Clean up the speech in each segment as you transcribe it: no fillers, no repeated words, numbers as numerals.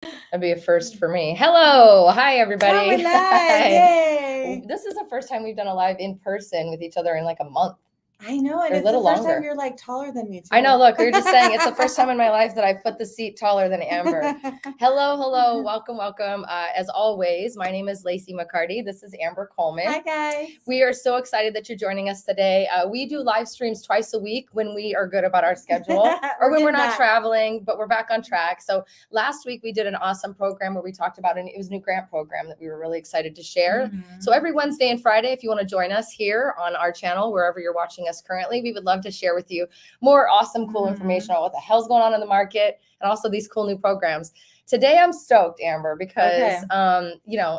That'd be a first for me. Hello. Hi, Oh, everybody. we're live. Hi. Yay. This is the first time we've done a live in person with each other in like a month. I know. And Or a it's the little first time longer. you're like taller than me, too. I know. Look, we were just saying it's the first time in my life that I've put the seat taller than Amber. Hello. Welcome. As always, my name is Laci McCarty. This is Amber Coleman. Hi, guys. We are so excited that you're joining us today. We do live streams twice a week when we are good about our schedule or when we're not traveling, but we're back on track. So last week we did an awesome program where we talked about it was a new grant program that we were really excited to share. Mhm. So every Wednesday and Friday, if you want to join us here on our channel, wherever you're watching us currently, we would love to share with you more awesome, cool information on what the hell's going on in the market and also these cool new programs. Today I'm stoked, Amber, because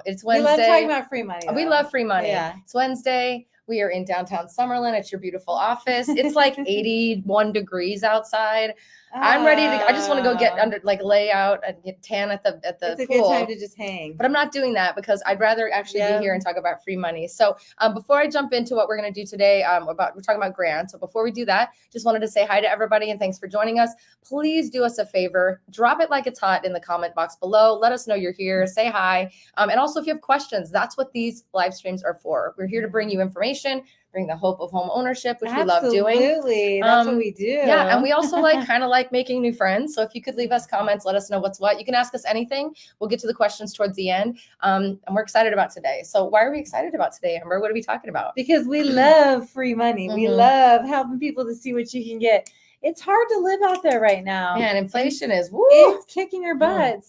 it's Wednesday. We love talking about free money. We love free money. Yeah. It's Wednesday. We are in downtown Summerlin at your beautiful office. It's like 81 degrees outside. I'm ready to. I just want to go get under, lay out and get tan at the It's a pool. good time to just hang. But I'm not doing that because I'd rather actually be here and talk about free money. So before I jump into what we're going to do today, we're talking about grants. So before we do that, just wanted to say hi to everybody and thanks for joining us. Please do us a favor, drop it like it's hot in the comment box below. Let us know you're here. Say hi. And also, if you have questions, that's what these live streams are for. We're here to bring you information, bring the hope of home ownership, which we love doing. Absolutely. That's what we do. Yeah. And we also kind of like making new friends. So if you could leave us comments, let us know what's what. You can ask us anything. We'll get to the questions towards the end. And we're excited about today. So why are we excited about today, Amber? What are we talking about? Because we love free money. We love helping people to see what you can get. It's hard to live out there right now. Man, inflation is it's kicking your butt.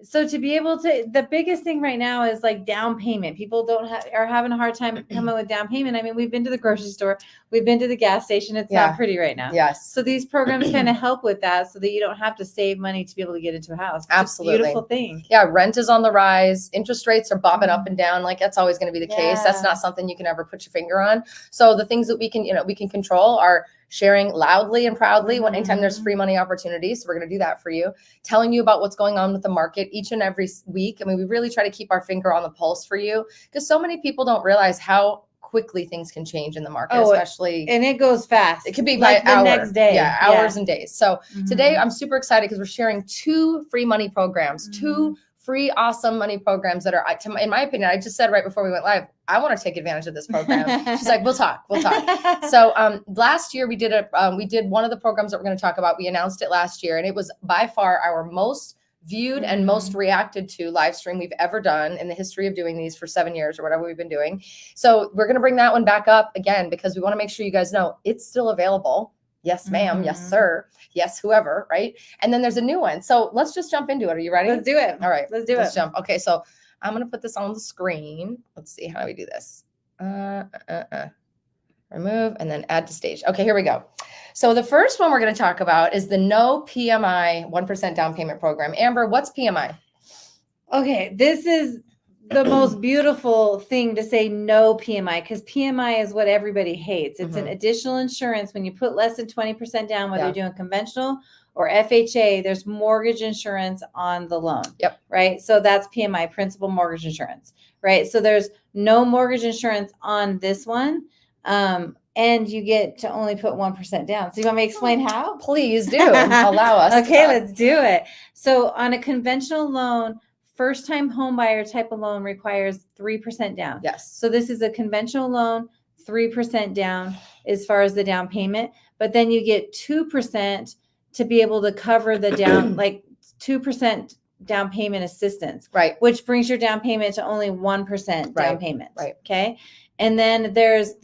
So to be able to, the biggest thing right now is like down payment. People are having a hard time coming with down payment. I mean, we've been to the grocery store, we've been to the gas station. It's not pretty right now. Yes. So these programs kind of help with that so that you don't have to save money to be able to get into a house. It's absolutely a beautiful thing. Yeah. Rent is on the rise. Interest rates are bobbing up and down. Like that's always going to be the case. That's Yeah. not something you can ever put your finger on. So the things that we can control are sharing loudly and proudly when anytime there's free money opportunities. So we're going to do that for you, telling you about what's going on with the market each and every week. I mean, we really try to keep our finger on the pulse for you because so many people don't realize how quickly things can change in the market, especially. And it goes fast. It could be like by the hour. next day. Yeah, hours and days. So today I'm super excited because we're sharing 2 free money programs, 2 free awesome money programs that are, in my opinion, I just said right before we went live, I want to take advantage of this program. She's like, we'll talk. So last year we did one of the programs that we're going to talk about. We announced it last year and it was by far our most viewed and most reacted to live stream we've ever done in the history of doing these for 7 years or whatever we've been doing. So we're going to bring that one back up again because we want to make sure you guys know it's still available. Yes, ma'am. Yes, sir. Yes, whoever. Right. And then there's a new one. So let's just jump into it. Are you ready? Let's do it. All right. Let's do it. Let's jump. Okay. So I'm going to put this on the screen. Let's see. How do we do this? Remove and then add to stage. Okay, here we go. So the first one we're going to talk about is the no PMI 1% down payment program. Amber, what's PMI? Okay, this is the most beautiful thing to say no PMI because PMI is what everybody hates. It's an additional insurance when you put less than 20% down, whether you're doing conventional or FHA, there's mortgage insurance on the loan. Yep. Right. So that's PMI, principal mortgage insurance. Right. So there's no mortgage insurance on this one. And you get to only put 1% down. So you want me to explain how? Please do. Allow us. Okay, let's do it. So on a conventional loan, first time home buyer type of loan requires 3% down. Yes. So this is a conventional loan, 3% down as far as the down payment, but then you get 2% to be able to cover the down, like 2% down payment assistance. Right. Which brings your down payment to only 1% down payment. Right. Okay. And then there's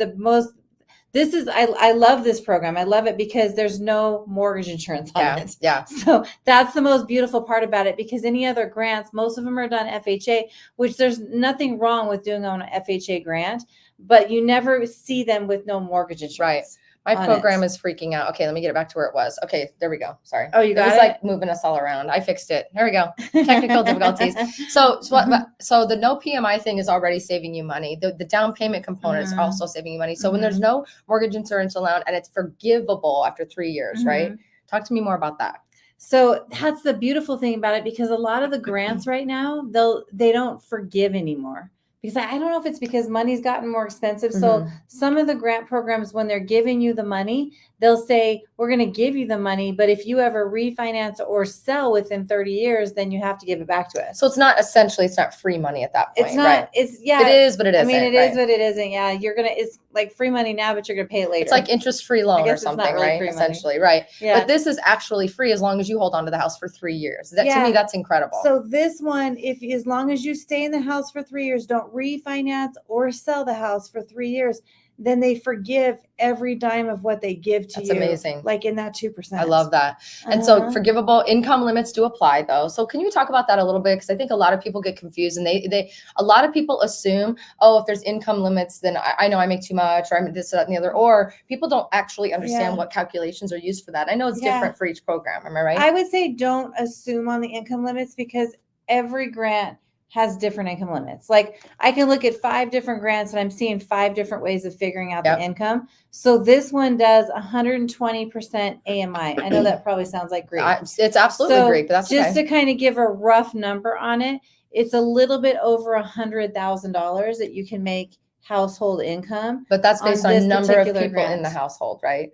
I love this program. I love it because there's no mortgage insurance on it. Yeah. So that's the most beautiful part about it because any other grants, most of them are done FHA, which there's nothing wrong with doing on an FHA grant, but you never see them with no mortgage insurance. Right. My program is freaking out. Okay, let me get it back to where it was. Okay, there we go. Sorry. Oh, you got it? It was like moving us all around. I fixed it. There we go. Technical difficulties. So the no PMI thing is already saving you money. The down payment component is also saving you money. So when there's no mortgage insurance allowed and it's forgivable after 3 years, right? Talk to me more about that. So that's the beautiful thing about it because a lot of the grants right now, they don't forgive anymore. because I don't know if it's because money's gotten more expensive. So Mhm. some of the grant programs, when they're giving you the money, they'll say, we're going to give you the money, but if you ever refinance or sell within 30 years, then you have to give it back to us. So it's not free money at that point. It's not, right? it's, yeah. It is, but it I isn't. mean, it right? is, but it isn't. Yeah. It's like free money now, but you're going to pay it later. It's like interest-free loan or guess it's not something, really right? free money. Essentially, right? Yeah. But this is actually free as long as you hold on to the house for 3 years. That to Yeah. me, that's incredible. So this one, as long as you stay in the house for 3 years, don't refinance or sell the house for 3 years, then they forgive every dime of what they give to That's you. amazing. Like in that 2%. I love that. And so Uh-huh. forgivable income limits do apply though. So can you talk about that a little bit? Because I think a lot of people get confused and a lot of people assume, oh, if there's income limits, then I know I make too much or I'm this, that, and the other, or people don't actually understand what calculations are used for that. I know it's different for each program. Am I right? I would say don't assume on the income limits because every grant has different income limits. Like I can look at 5 different grants and I'm seeing 5 different ways of figuring out the income. So this one does 120% AMI. I know that probably sounds like Greek. It's absolutely Greek, but that's just to kind of give a rough number on it, it's a little bit over $100,000 that you can make household income. But that's based on number of people in the household, right?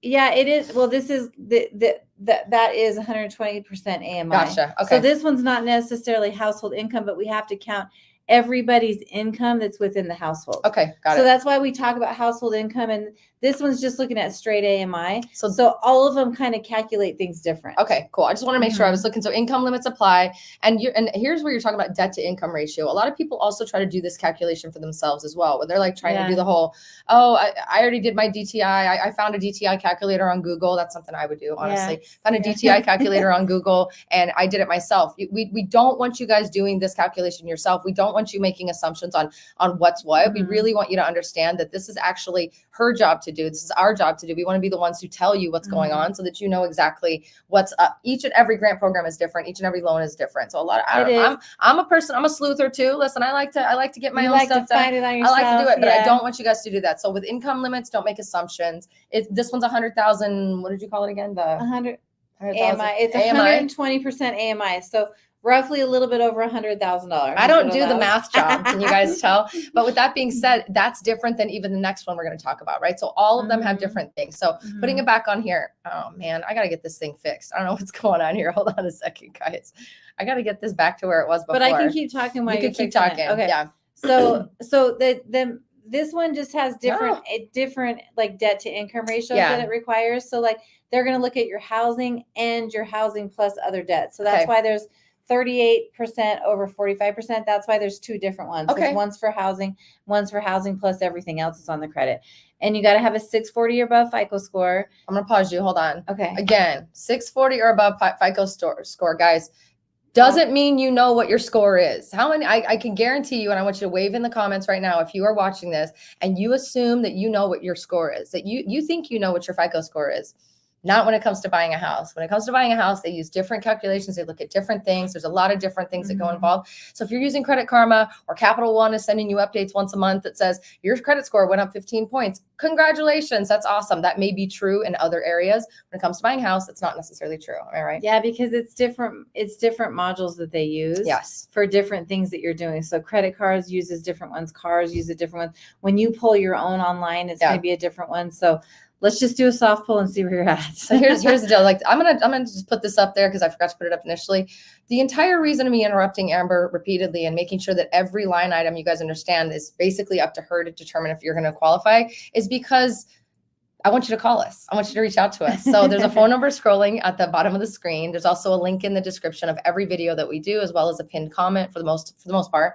Yeah, it is. Well, this is that is 120% AMI. Gotcha. Okay. So this one's not necessarily household income, but we have to count everybody's income that's within the household. Okay, got it. So that's why we talk about household income, and this one's just looking at straight AMI. So all of them kind of calculate things different. Okay, cool. I just want to make sure I was looking. So income limits apply, and here's where you're talking about debt to income ratio. A lot of people also try to do this calculation for themselves as well, where they're like trying to do the whole, I already did my DTI. I found a DTI calculator on Google. That's something I would do, honestly. Found a DTI calculator on Google, and I did it myself. We don't want you guys doing this calculation yourself. We don't want you making assumptions on what's what. We really want you to understand that this is actually her job to do. This is our job to do. We want to be the ones who tell you what's going on so that you know exactly what's up. Each and every grant program is different. Each and every loan is different. So I'm a person, I'm a sleuther too. Listen, I like to get my own stuff done. I like to do it, but I don't want you guys to do that. So with income limits, don't make assumptions. This one's 100,000. What did you call it again? The 100 AMI. It's 120% AMI. So roughly a little bit over $100,000. I don't do the math job. Can you guys tell? But with that being said, that's different than even the next one we're going to talk about, right? So all of them have different things. So putting it back on here, oh man, I got to get this thing fixed. I don't know what's going on here. Hold on a second, guys. I got to get this back to where it was before. But I can keep talking while you can keep talking. Okay. Yeah. So this one just has different like debt to income ratios that it requires. So like they're going to look at your housing and your housing plus other debt. So that's why there's 38% over 45%. That's why there's 2 different ones. Okay. One's for housing plus everything else is on the credit. And you got to have a 640 or above FICO score. I'm going to pause you. Hold on. Okay. Again, 640 or above FICO score, guys. Doesn't mean you know what your score is. How many? I can guarantee you, and I want you to wave in the comments right now if you are watching this and you assume that you know what your score is, that you think you know what your FICO score is. Not when it comes to buying a house. When it comes to buying a house, they use different calculations. They look at different things. There's a lot of different things that go involved. So if you're using Credit Karma or Capital One is sending you updates once a month that says your credit score went up 15 points, congratulations. That's awesome. That may be true in other areas. When it comes to buying a house, it's not necessarily true. Am I right? Yeah, because it's different modules that they use for different things that you're doing. So credit cards uses different ones. Cars use a different one. When you pull your own online, it's going to be a different one. So let's just do a soft pull and see where you're at. So here's the deal. Like I'm gonna just put this up there because I forgot to put it up initially. The entire reason of me interrupting Amber repeatedly and making sure that every line item you guys understand is basically up to her to determine if you're going to qualify is because I want you to call us. I want you to reach out to us. So there's a phone number scrolling at the bottom of the screen. There's also a link in the description of every video that we do, as well as a pinned comment for the most part.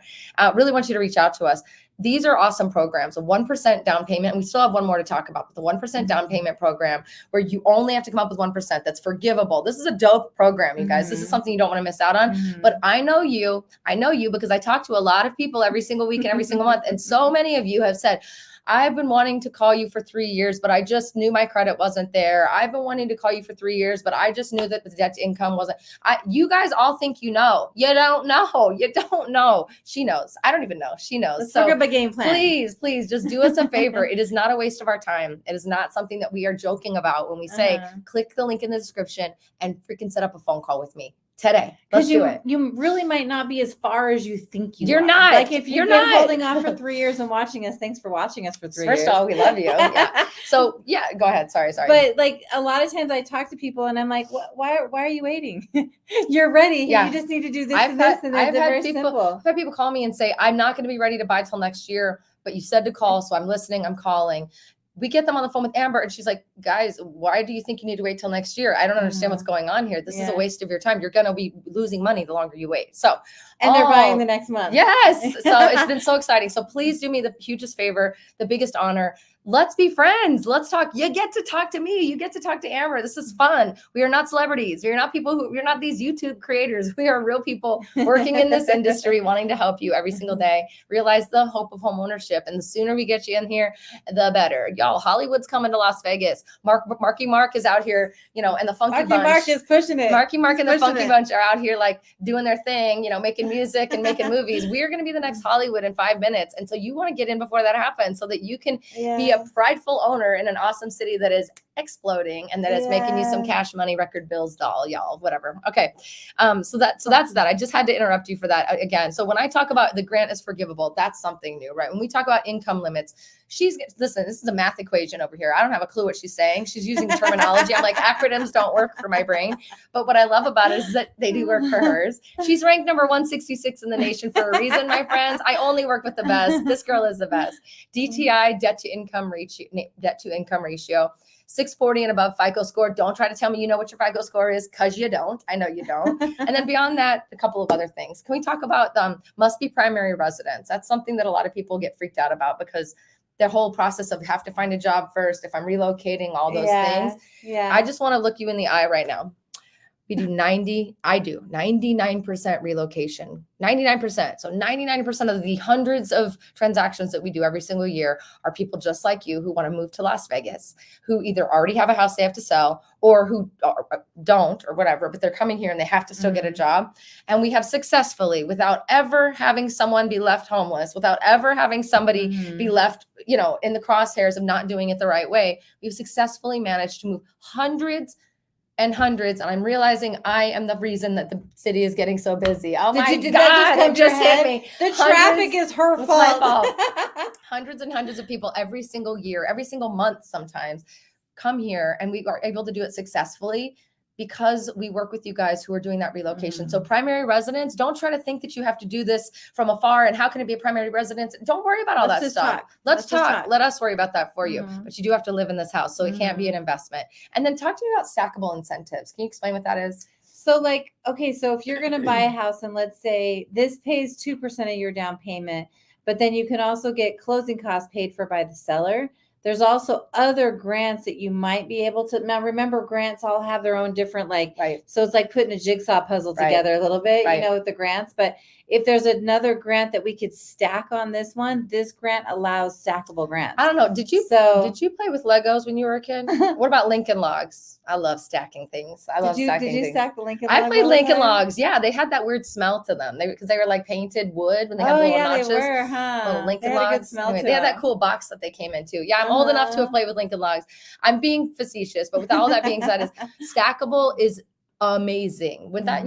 Really want you to reach out to us. These are awesome programs. A 1% down payment. And we still have one more to talk about, but the 1% down payment program where you only have to come up with 1%. That's forgivable. This is a dope program, you guys. This is something you don't want to miss out on. But I know you because I talk to a lot of people every single week and every single month. And so many of you have said, I've been wanting to call you for 3 years, but I just knew my credit wasn't there. I've been wanting to call you for 3 years, but I just knew that the debt to income wasn't. You guys all think you know. You don't know. You don't know. She knows. I don't even know. She knows. Let's look up a game plan. Please just do us a favor. It is not a waste of our time. It is not something that we are joking about when we say, click the link in the description and freaking set up a phone call with me. today. Let's do it. You really might not be as far as you think you You're are. not. Like if you've You're been not. holding on for 3 years and watching us, thanks for watching us for 3 years. First of all, we love you. Yeah. So yeah, go ahead. Sorry. But like a lot of times I talk to people and I'm like, why are you waiting? You're ready. Yeah. You just need to do this I've and had- this. And I've they're had very people- simple. I've had people call me and say, I'm not going to be ready to buy till next year, but you said to call. So I'm listening. I'm calling. We get them on the phone with Amber and she's like, guys, why do you think you need to wait till next year? I don't understand what's going on here. This is a waste of your time. You're going to be losing money the longer you wait. So, and they're buying the next month. Yes. So it's been so exciting. So please do me the hugest favor, the biggest honor. Let's be friends. Let's talk. You get to talk to me. You get to talk to Amber. This is fun. We are not celebrities. We are not people we're not these YouTube creators. We are real people working in this industry, wanting to help you every single day. Realize the hope of home ownership. And the sooner we get you in here, the better. Y'all, Hollywood's coming to Las Vegas. Marky Mark is out here, and the Funky Bunch. Mark is pushing it. Marky Mark and the Funky Bunch are out here like doing their thing, making music and making movies. We are going to be the next Hollywood in 5 minutes. And so you want to get in before that happens so that you can be a prideful owner in an awesome city that is exploding and that is making you some cash money, record bills, doll, y'all, whatever. Okay. So that's that. I just had to interrupt you for that again. So when I talk about the grant is forgivable, that's something new, right? When we talk about income limits, listen, this is a math equation over here. I don't have a clue what she's saying. She's using terminology. I'm like, acronyms don't work for my brain. But what I love about it is that they do work for hers. She's ranked number 166 in the nation for a reason, my friends. I only work with the best. This girl is the best. DTI, debt to income ratio. 640 and above FICO score. Don't try to tell me you know what your FICO score is, because you don't. I know you don't. And then beyond that, a couple of other things. Can we talk about must be primary residence? That's something that a lot of people get freaked out about because the whole process of have to find a job first, if I'm relocating, all those things. Yeah. I just want to look you in the eye right now. We do 99% relocation, 99%. So 99% of the hundreds of transactions that we do every single year are people just like you who want to move to Las Vegas, who either already have a house they have to sell or who don't or whatever, but they're coming here and they have to still get a job. And we have successfully, without ever having someone be left homeless, without ever having somebody be left, in the crosshairs of not doing it the right way, we've successfully managed to move hundreds and hundreds, and I'm realizing I am the reason that the city is getting so busy. Oh my God, it just hit me. The traffic is her fault. My fault. Hundreds and hundreds of people every single year, every single month sometimes come here, and we are able to do it successfully because we work with you guys who are doing that relocation. So primary residence, don't try to think that you have to do this from afar and how can it be a primary residence? Don't worry about all that stuff. Let's talk. Let us worry about that for you. But you do have to live in this house, so it can't be an investment. And then talk to me about stackable incentives. Can you explain what that is? So so if you're going to buy a house and let's say this pays 2% of your down payment, but then you can also get closing costs paid for by the seller. There's also other grants that you might be able to. Now, remember, grants all have their own different, so it's like putting a jigsaw puzzle together a little bit, with the grants. But if there's another grant that we could stack on this one, this grant allows stackable grants. I don't know. Did you play with Legos when you were a kid? What about Lincoln Logs? I love stacking things. Did you stack the Lincoln Logs? I played Lincoln Logs. Yeah, they had that weird smell to them. Because they were like painted wood when they had the little notches. They were, huh? Little Lincoln Logs. They had that cool box that they came into. Yeah, I'm old enough to have played with Lincoln Logs. I'm being facetious, but with all that being said, stackable is amazing. With that,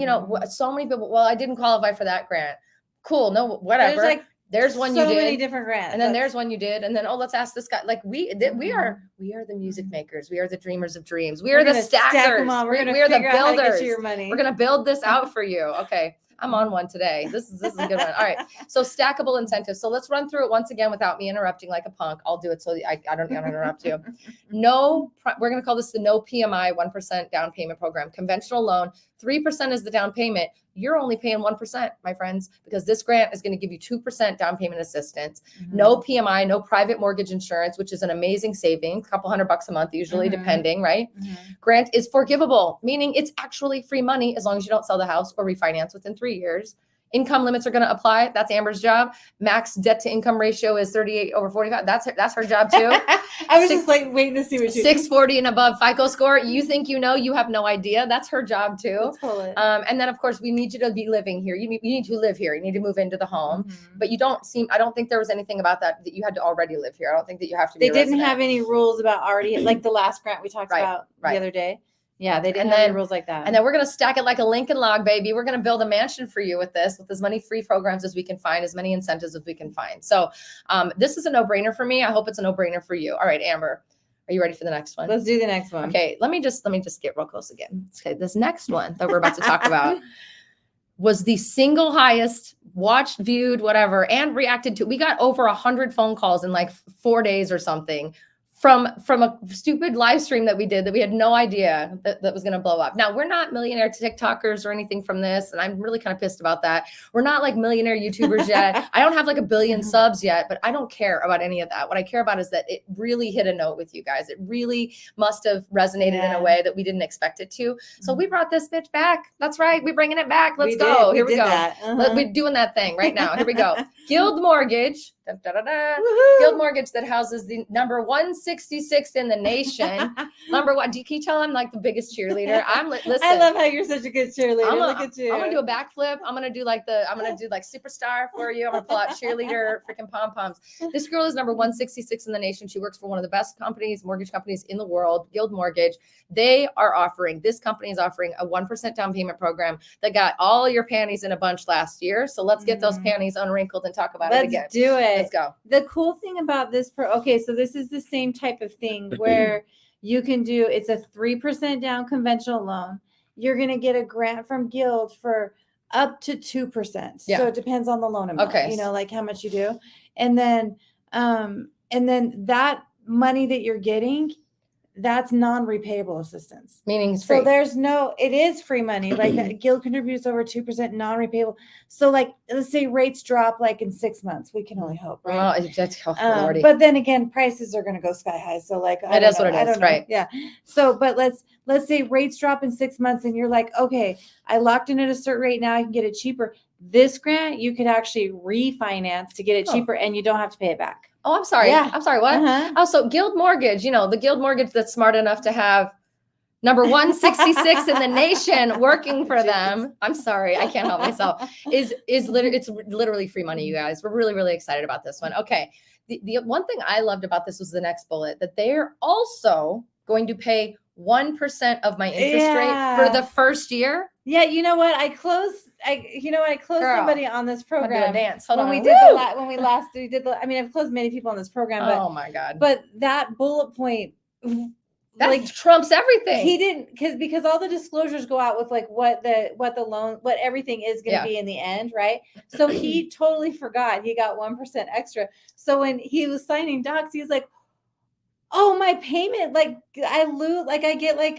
so many people. Well, I didn't qualify for that grant. Cool. No, whatever. There's one you did. So many different grants. And then there's one you did. And then, let's ask this guy. We are the music makers. We are the dreamers of dreams. We are the stackers. We're the builders. Your money. We're going to build this out for you. Okay. I'm on one today. This is a good one. All right. So stackable incentives. So let's run through it once again without me interrupting like a punk. I'll do it so I don't interrupt you. We're going to call this the no PMI 1% down payment program. Conventional loan, 3% is the down payment. You're only paying 1%, my friends, because this grant is going to give you 2% down payment assistance. No PMI, no private mortgage insurance, which is an amazing savings, a couple $100 a month, usually depending, right? Grant is forgivable, meaning it's actually free money as long as you don't sell the house or refinance within 3 years. Income limits are going to apply. That's Amber's job. Max debt to income ratio is 38/45. That's her job too. I was just waiting to see what you 640 and above FICO score. You think you have no idea. That's her job too. And then of course we need you to be living here. You need to live here. You need to move into the home. But I don't think there was anything about that you had to already live here. I don't think that you have to be. They didn't have any rules about already, like the last grant we talked about the other day. Yeah, they didn't And have any then- rules like that. And then we're going to stack it like a Lincoln log, baby. We're going to build a mansion for you with this, with as many free programs as we can find, as many incentives as we can find. So this is a no-brainer for me. I hope it's a no-brainer for you. All right, Amber, are you ready for the next one? Let's do the next one. Okay, let me just get real close again. Okay, this next one that we're about to talk about was the single highest watched, viewed, whatever, and reacted to. We got over 100 phone calls in like 4 days or something from a stupid live stream that we did that we had no idea that was going to blow up. Now, we're not millionaire TikTokers or anything from this, and I'm really kind of pissed about that. We're not like millionaire YouTubers yet. I don't have like 1 billion subs yet, but I don't care about any of that. What I care about is that it really hit a note with you guys. It really must have resonated in a way that we didn't expect it to. So we brought this bitch back. That's right. We're bringing it back. Let's go. Here we go. We're doing that thing right now. Here we go. Guild Mortgage. Dun, dun, dun, dun. Guild Mortgage that houses the number 166 in the nation. Number one. Can you tell I'm like the biggest cheerleader? Listen. I love how you're such a good cheerleader. Look at you. I'm gonna do a backflip. I'm gonna do like superstar for you. I'm gonna pull out cheerleader, freaking pom poms. This girl is number 166 in the nation. She works for one of the best mortgage companies in the world, Guild Mortgage. This company is offering a 1% down payment program that got all your panties in a bunch last year. So let's get those panties unwrinkled and talk about it again. Let's do it. Let's go. The cool thing about this, so this is the same type of thing where you can do, it's a 3% down conventional loan. You're going to get a grant from Guild for up to 2%. Yeah. So it depends on the loan amount, Okay. Like how much you do. And then that money that you're getting, that's non-repayable assistance. Meaning it's free. So it is free money. Like that Guild contributes over 2% non-repayable. So like, let's say rates drop like in 6 months, we can only hope, right? Oh, that's Lordy. But then again, prices are going to go sky high. So like, it is what it is, right? Yeah. So, but let's say rates drop in 6 months and you're like, okay, I locked in at a certain rate. Now I can get it cheaper. This grant, you could actually refinance to get it cheaper and you don't have to pay it back. Oh, I'm sorry. Yeah. I'm sorry. What? Also, Guild Mortgage, the Guild Mortgage that's smart enough to have number 166 in the nation working for them. I'm sorry. I can't help myself. It's literally free money, you guys. We're really, really excited about this one. Okay. The one thing I loved about this was the next bullet, that they're also going to pay 1% of my interest rate for the first year. Yeah, you know what? I closed somebody on this program. Dance. Hold on. We did I've closed many people on this program, but oh my God. But that bullet point that trumps everything. He didn't because all the disclosures go out with like what the loan, what everything is going to be in the end, right? So he totally forgot he got 1% extra. So when he was signing docs, he was like, "Oh, my payment, like I lose, like I get like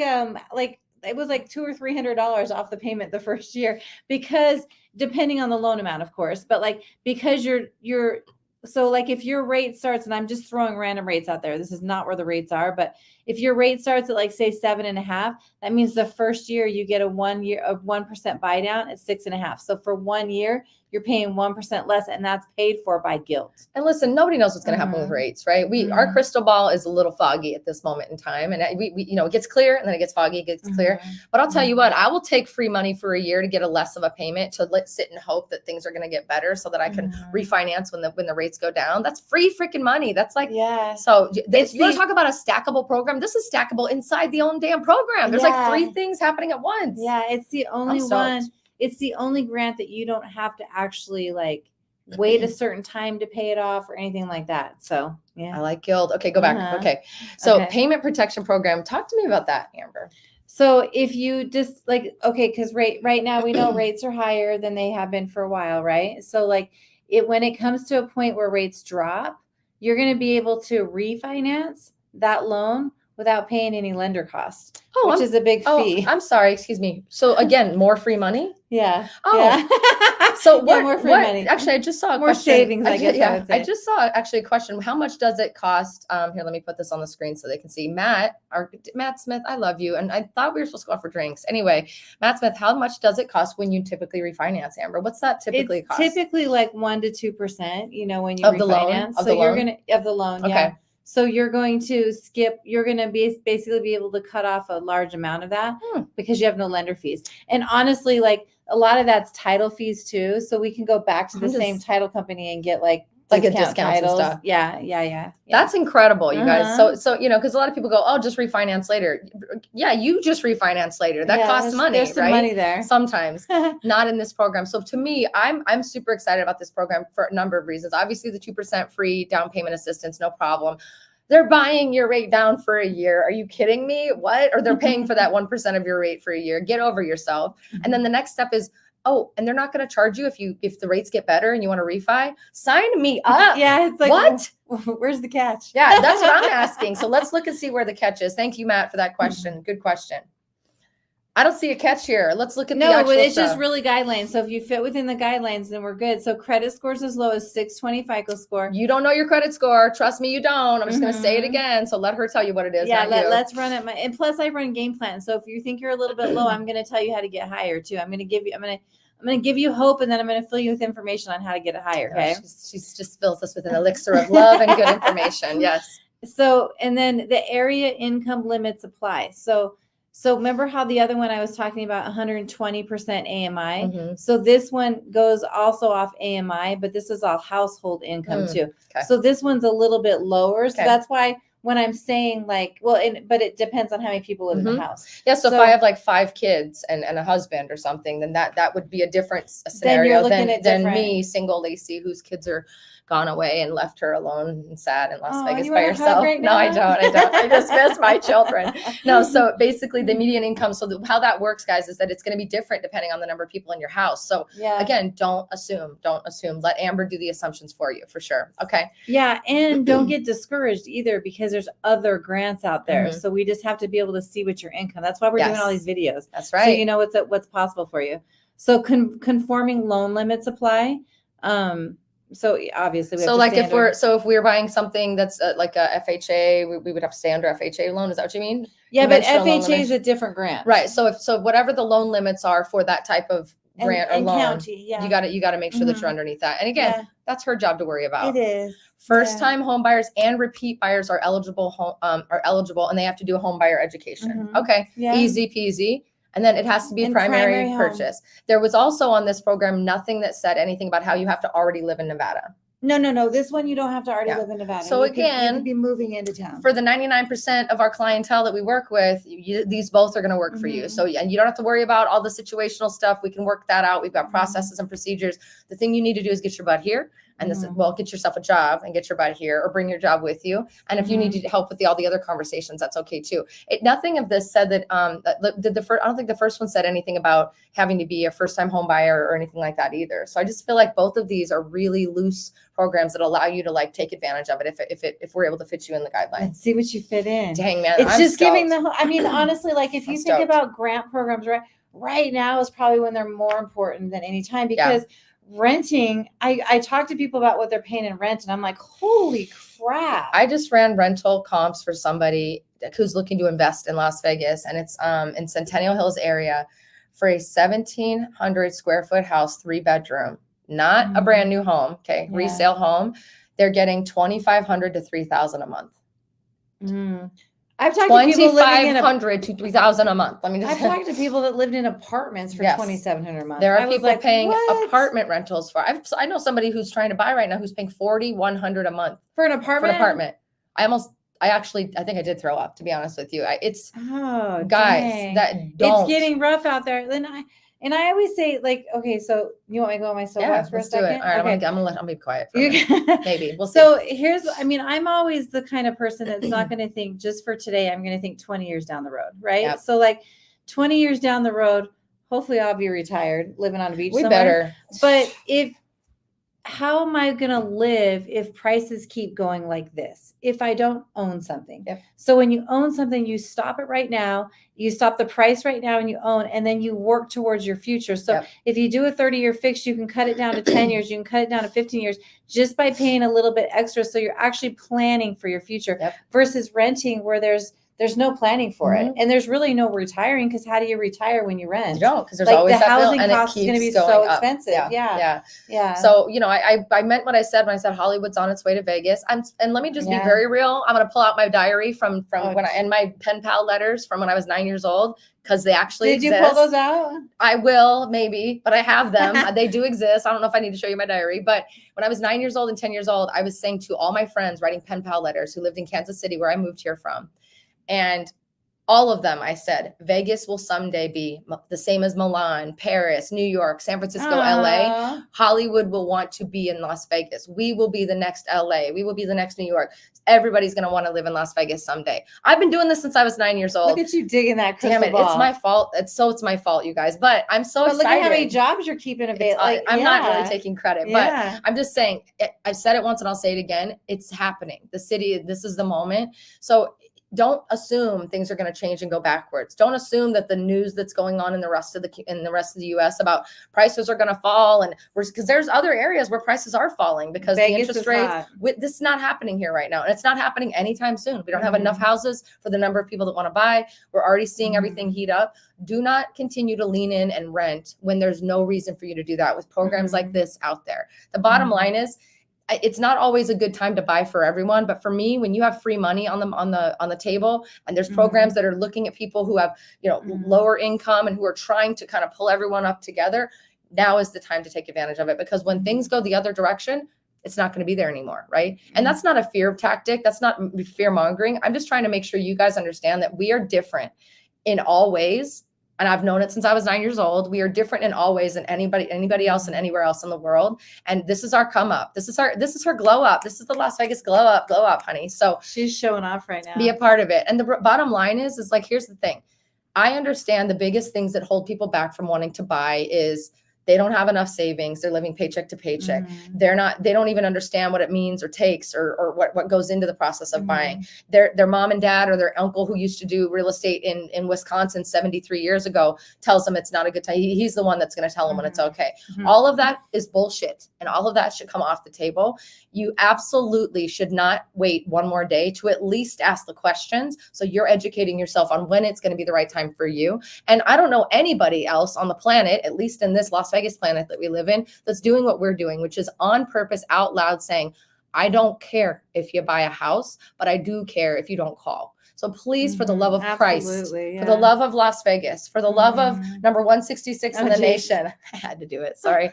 it was like $200 or $300 off the payment the first year, because depending on the loan amount, of course, but like because you're so like if your rate starts, and I'm just throwing random rates out there, this is not where the rates are, but if your rate starts at like say 7.5, that means the first year you get a 1% buy down at 6.5. So for 1 year, you're paying 1% less, and that's paid for by Guild. And listen, nobody knows what's going to happen with rates, right? Our crystal ball is a little foggy at this moment in time, and we it gets clear and then it gets foggy, it gets clear. But I'll tell you what, I will take free money for a year to get a less of a payment, to sit and hope that things are going to get better so that I can refinance when the rates go down. That's free freaking money. That's like, so you want to talk about a stackable program? This is stackable inside the own damn program. There's like 3 things happening at once. Yeah, it's the only one. It's the only grant that you don't have to actually like wait a certain time to pay it off or anything like that. So yeah, I like Guild. Okay, go back. Okay, so payment protection program. Talk to me about that, Amber. So if you just like, because right now we know rates are higher than they have been for a while, right? So like when it comes to a point where rates drop, you're going to be able to refinance that loan without paying any lender cost, which is a big fee. I'm sorry. Excuse me. So again, more free money? Yeah. Oh. Yeah. So what? More free money. Actually, I just saw a more question. Savings, I guess. I just saw actually a question. How much does it cost? Here, let me put this on the screen so they can see. Matt Smith, I love you. And I thought we were supposed to go out for drinks. Anyway, Matt Smith, how much does it cost when you typically refinance, Amber? What's that typically cost? Typically like 1% to 2%, when you of refinance. The loan? So you're going to, of the loan. Okay. Yeah. So you're going to basically be able to cut off a large amount of that because you have no lender fees. And honestly, like a lot of that's title fees too. So we can go back to the same title company and get like like a discounts and stuff. Yeah. That's incredible, you guys. Uh-huh. So because a lot of people go, oh, just refinance later. Yeah, you just refinance later. That costs money, there's some right? money there. Sometimes, not in this program. So to me, I'm super excited about this program for a number of reasons. Obviously, the 2% free down payment assistance, no problem. They're buying your rate down for a year. Are you kidding me? What? Or they're paying for that 1% of your rate for a year. Get over yourself. And then the next step is, oh, and they're not going to charge you if the rates get better and you want to refi. Sign me up. Yeah, it's like, what? Where's the catch? Yeah, that's what I'm asking. So let's look and see where the catch is. Thank you, Matt, for that question. Good question. I don't see a catch here. Let's look at the actual but it's stuff. just really guidelines. So if you fit within the guidelines, then we're good. So credit scores as low as 620 FICO score. You don't know your credit score. Trust me, you don't. I'm just going to say it again. So let her tell you what it is. Yeah, let's run it. And plus I run game plan. So if you think you're a little bit low, I'm going to tell you how to get higher too. I'm going to give you hope, and then I'm going to fill you with information on how to get it higher. Okay. She just fills us with an elixir of love and good information. Yes. So, and then the area income limits apply. So remember how the other one I was talking about 120% AMI. Mm-hmm. So this one goes also off AMI, but this is all household income too. Okay. So this one's a little bit lower. Okay. So that's why when I'm saying but it depends on how many people live in the house. Yeah. So if I have like 5 kids and a husband or something, then that would be a different scenario than me, single Laci, whose kids are gone away and left her alone and sad in Las Vegas by herself. No, I don't. I just miss my children. No. So basically the median income. So how that works, guys, is that it's going to be different depending on the number of people in your house. So again, don't assume. Let Amber do the assumptions for you for sure. Okay. Yeah. And don't get discouraged either, because there's other grants out there. So we just have to be able to see what your income. That's why we're doing all these videos. That's right. So you know what's possible for you. So conforming loan limits apply. So obviously, if we're buying something that's like a FHA, we would have to stay under FHA loan. Is that what you mean? Yeah, but FHA is a different grant, right? So whatever the loan limits are for that type of grant or loan, county, you got to make sure that you're underneath that. And again, that's her job to worry about. It is. First-time home buyers and repeat buyers are eligible, and they have to do a home buyer education. Okay, easy peasy. And then it has to be a primary purchase. There was also on this program nothing that said anything about how you have to already live in Nevada. No. This one, you don't have to already live in Nevada. So you could be moving into town. For the 99% of our clientele that we work with, these both are going to work for you. So, and you don't have to worry about all the situational stuff. We can work that out. We've got processes and procedures. The thing you need to do is get your butt here. And get yourself a job and get your butt here, or bring your job with you. And if you need help with all the other conversations, that's okay too. Nothing of this said that, I don't think the first one said anything about having to be a first-time home buyer or anything like that either. So I just feel like both of these are really loose programs that allow you to take advantage of it if we're able to fit you in the guidelines. And see what you fit in. Dang, man. It's just giving honestly, if you think about grant programs right now is probably when they're more important than any time, because renting, I talk to people about what they're paying in rent, and I'm like, holy crap. I just ran rental comps for somebody who's looking to invest in Las Vegas, and it's in Centennial Hills area for a 1,700 square foot house, 3-bedroom, not a brand new home. Okay. Resale home. They're getting $2,500 to $3,000 a month. I've talked to people living in $2,500 to $3,000 a month. I've talked to people that lived in apartments for $2,700 a month. There are people paying apartment rentals for. I know somebody who's trying to buy right now who's paying $4,100 a month for an apartment. I think I did throw up, to be honest with you. It's getting rough out there. And I always say, okay, so you want me to go on my soapbox for a second? Do it. All right, I'm gonna be quiet for a minute. Maybe we'll see. So I'm always the kind of person that's not going to think just for today. I'm going to think 20 years down the road, right? Yep. So 20 years down the road, hopefully I'll be retired, living on a beach somewhere. But how am I going to live if prices keep going like this? If I don't own something. Yep. So when you own something, you stop it right now, you stop the price right now and you own, and then you work towards your future. So if you do a 30-year fix, you can cut it down to 10 years, you can cut it down to 15 years just by paying a little bit extra. So you're actually planning for your future versus renting, where there's there's no planning for it. And there's really no retiring, because how do you retire when you rent? You don't, because there's Like, always the that bill, housing and it cost is going to be keeps going so up. expensive. Yeah. So, I meant what I said when I said Hollywood's on its way to Vegas. And let me just be very real. I'm going to pull out my diary from and my pen pal letters from when I was 9 years old, because they actually exist. Did you pull those out? I will, maybe, but I have them. They do exist. I don't know if I need to show you my diary, but when I was 9 years old and 10 years old, I was saying to all my friends, writing pen pal letters, who lived in Kansas City, where I moved here from. And all of them, I said, Vegas will someday be the same as Milan, Paris, New York, San Francisco, LA. Hollywood will want to be in Las Vegas. We will be the next LA. We will be the next New York. Everybody's going to want to live in Las Vegas someday. I've been doing this since I was 9 years old. Look at you digging that crystal ball. It's my fault. It's my fault, you guys. But I'm so excited. Look at how many jobs you're keeping available. I'm not really taking credit, but I'm just saying, I've said it once and I'll say it again. It's happening. The city, this is the moment. So don't assume things are going to change and go backwards. Don't assume that the news that's going on in the rest of the U.S. about prices are going to fall, and because there's other areas where prices are falling because Vegas, the interest rates. This is not happening here right now, and it's not happening anytime soon. We don't have enough houses for the number of people that want to buy. We're already seeing everything heat up. Do not continue to lean in and rent when there's no reason for you to do that with programs like this out there. The bottom line is, it's not always a good time to buy for everyone, but for me, when you have free money on the table, and there's programs that are looking at people who have, lower income and who are trying to kind of pull everyone up together, now is the time to take advantage of it, because when things go the other direction, it's not going to be there anymore, right? And that's not a fear tactic. That's not fear mongering. I'm just trying to make sure you guys understand that we are different in all ways. And I've known it since I was 9 years old. We are different in all ways than anybody else and anywhere else in the world. And this is our come up. This is her glow up. This is the Las Vegas glow up, honey. So she's showing off right now. Be a part of it. And the bottom line is like, here's the thing. I understand the biggest things that hold people back from wanting to buy is they don't have enough savings. They're living paycheck to paycheck. They don't even understand what it means or takes or what goes into the process of buying. Their mom and dad or their uncle who used to do real estate in Wisconsin 73 years ago tells them it's not a good time. He's the one that's going to tell them when it's okay. All of that is bullshit, and all of that should come off the table. You absolutely should not wait one more day to at least ask the questions, so you're educating yourself on when it's going to be the right time for you. And I don't know anybody else on the planet, at least in this Las Vegas planet that we live in, that's doing what we're doing, which is on purpose, out loud saying, I don't care if you buy a house, but I do care if you don't call. So please, for the love of Christ, for the love of Las Vegas, for the love of number 166 in the nation, I had to do it. Sorry.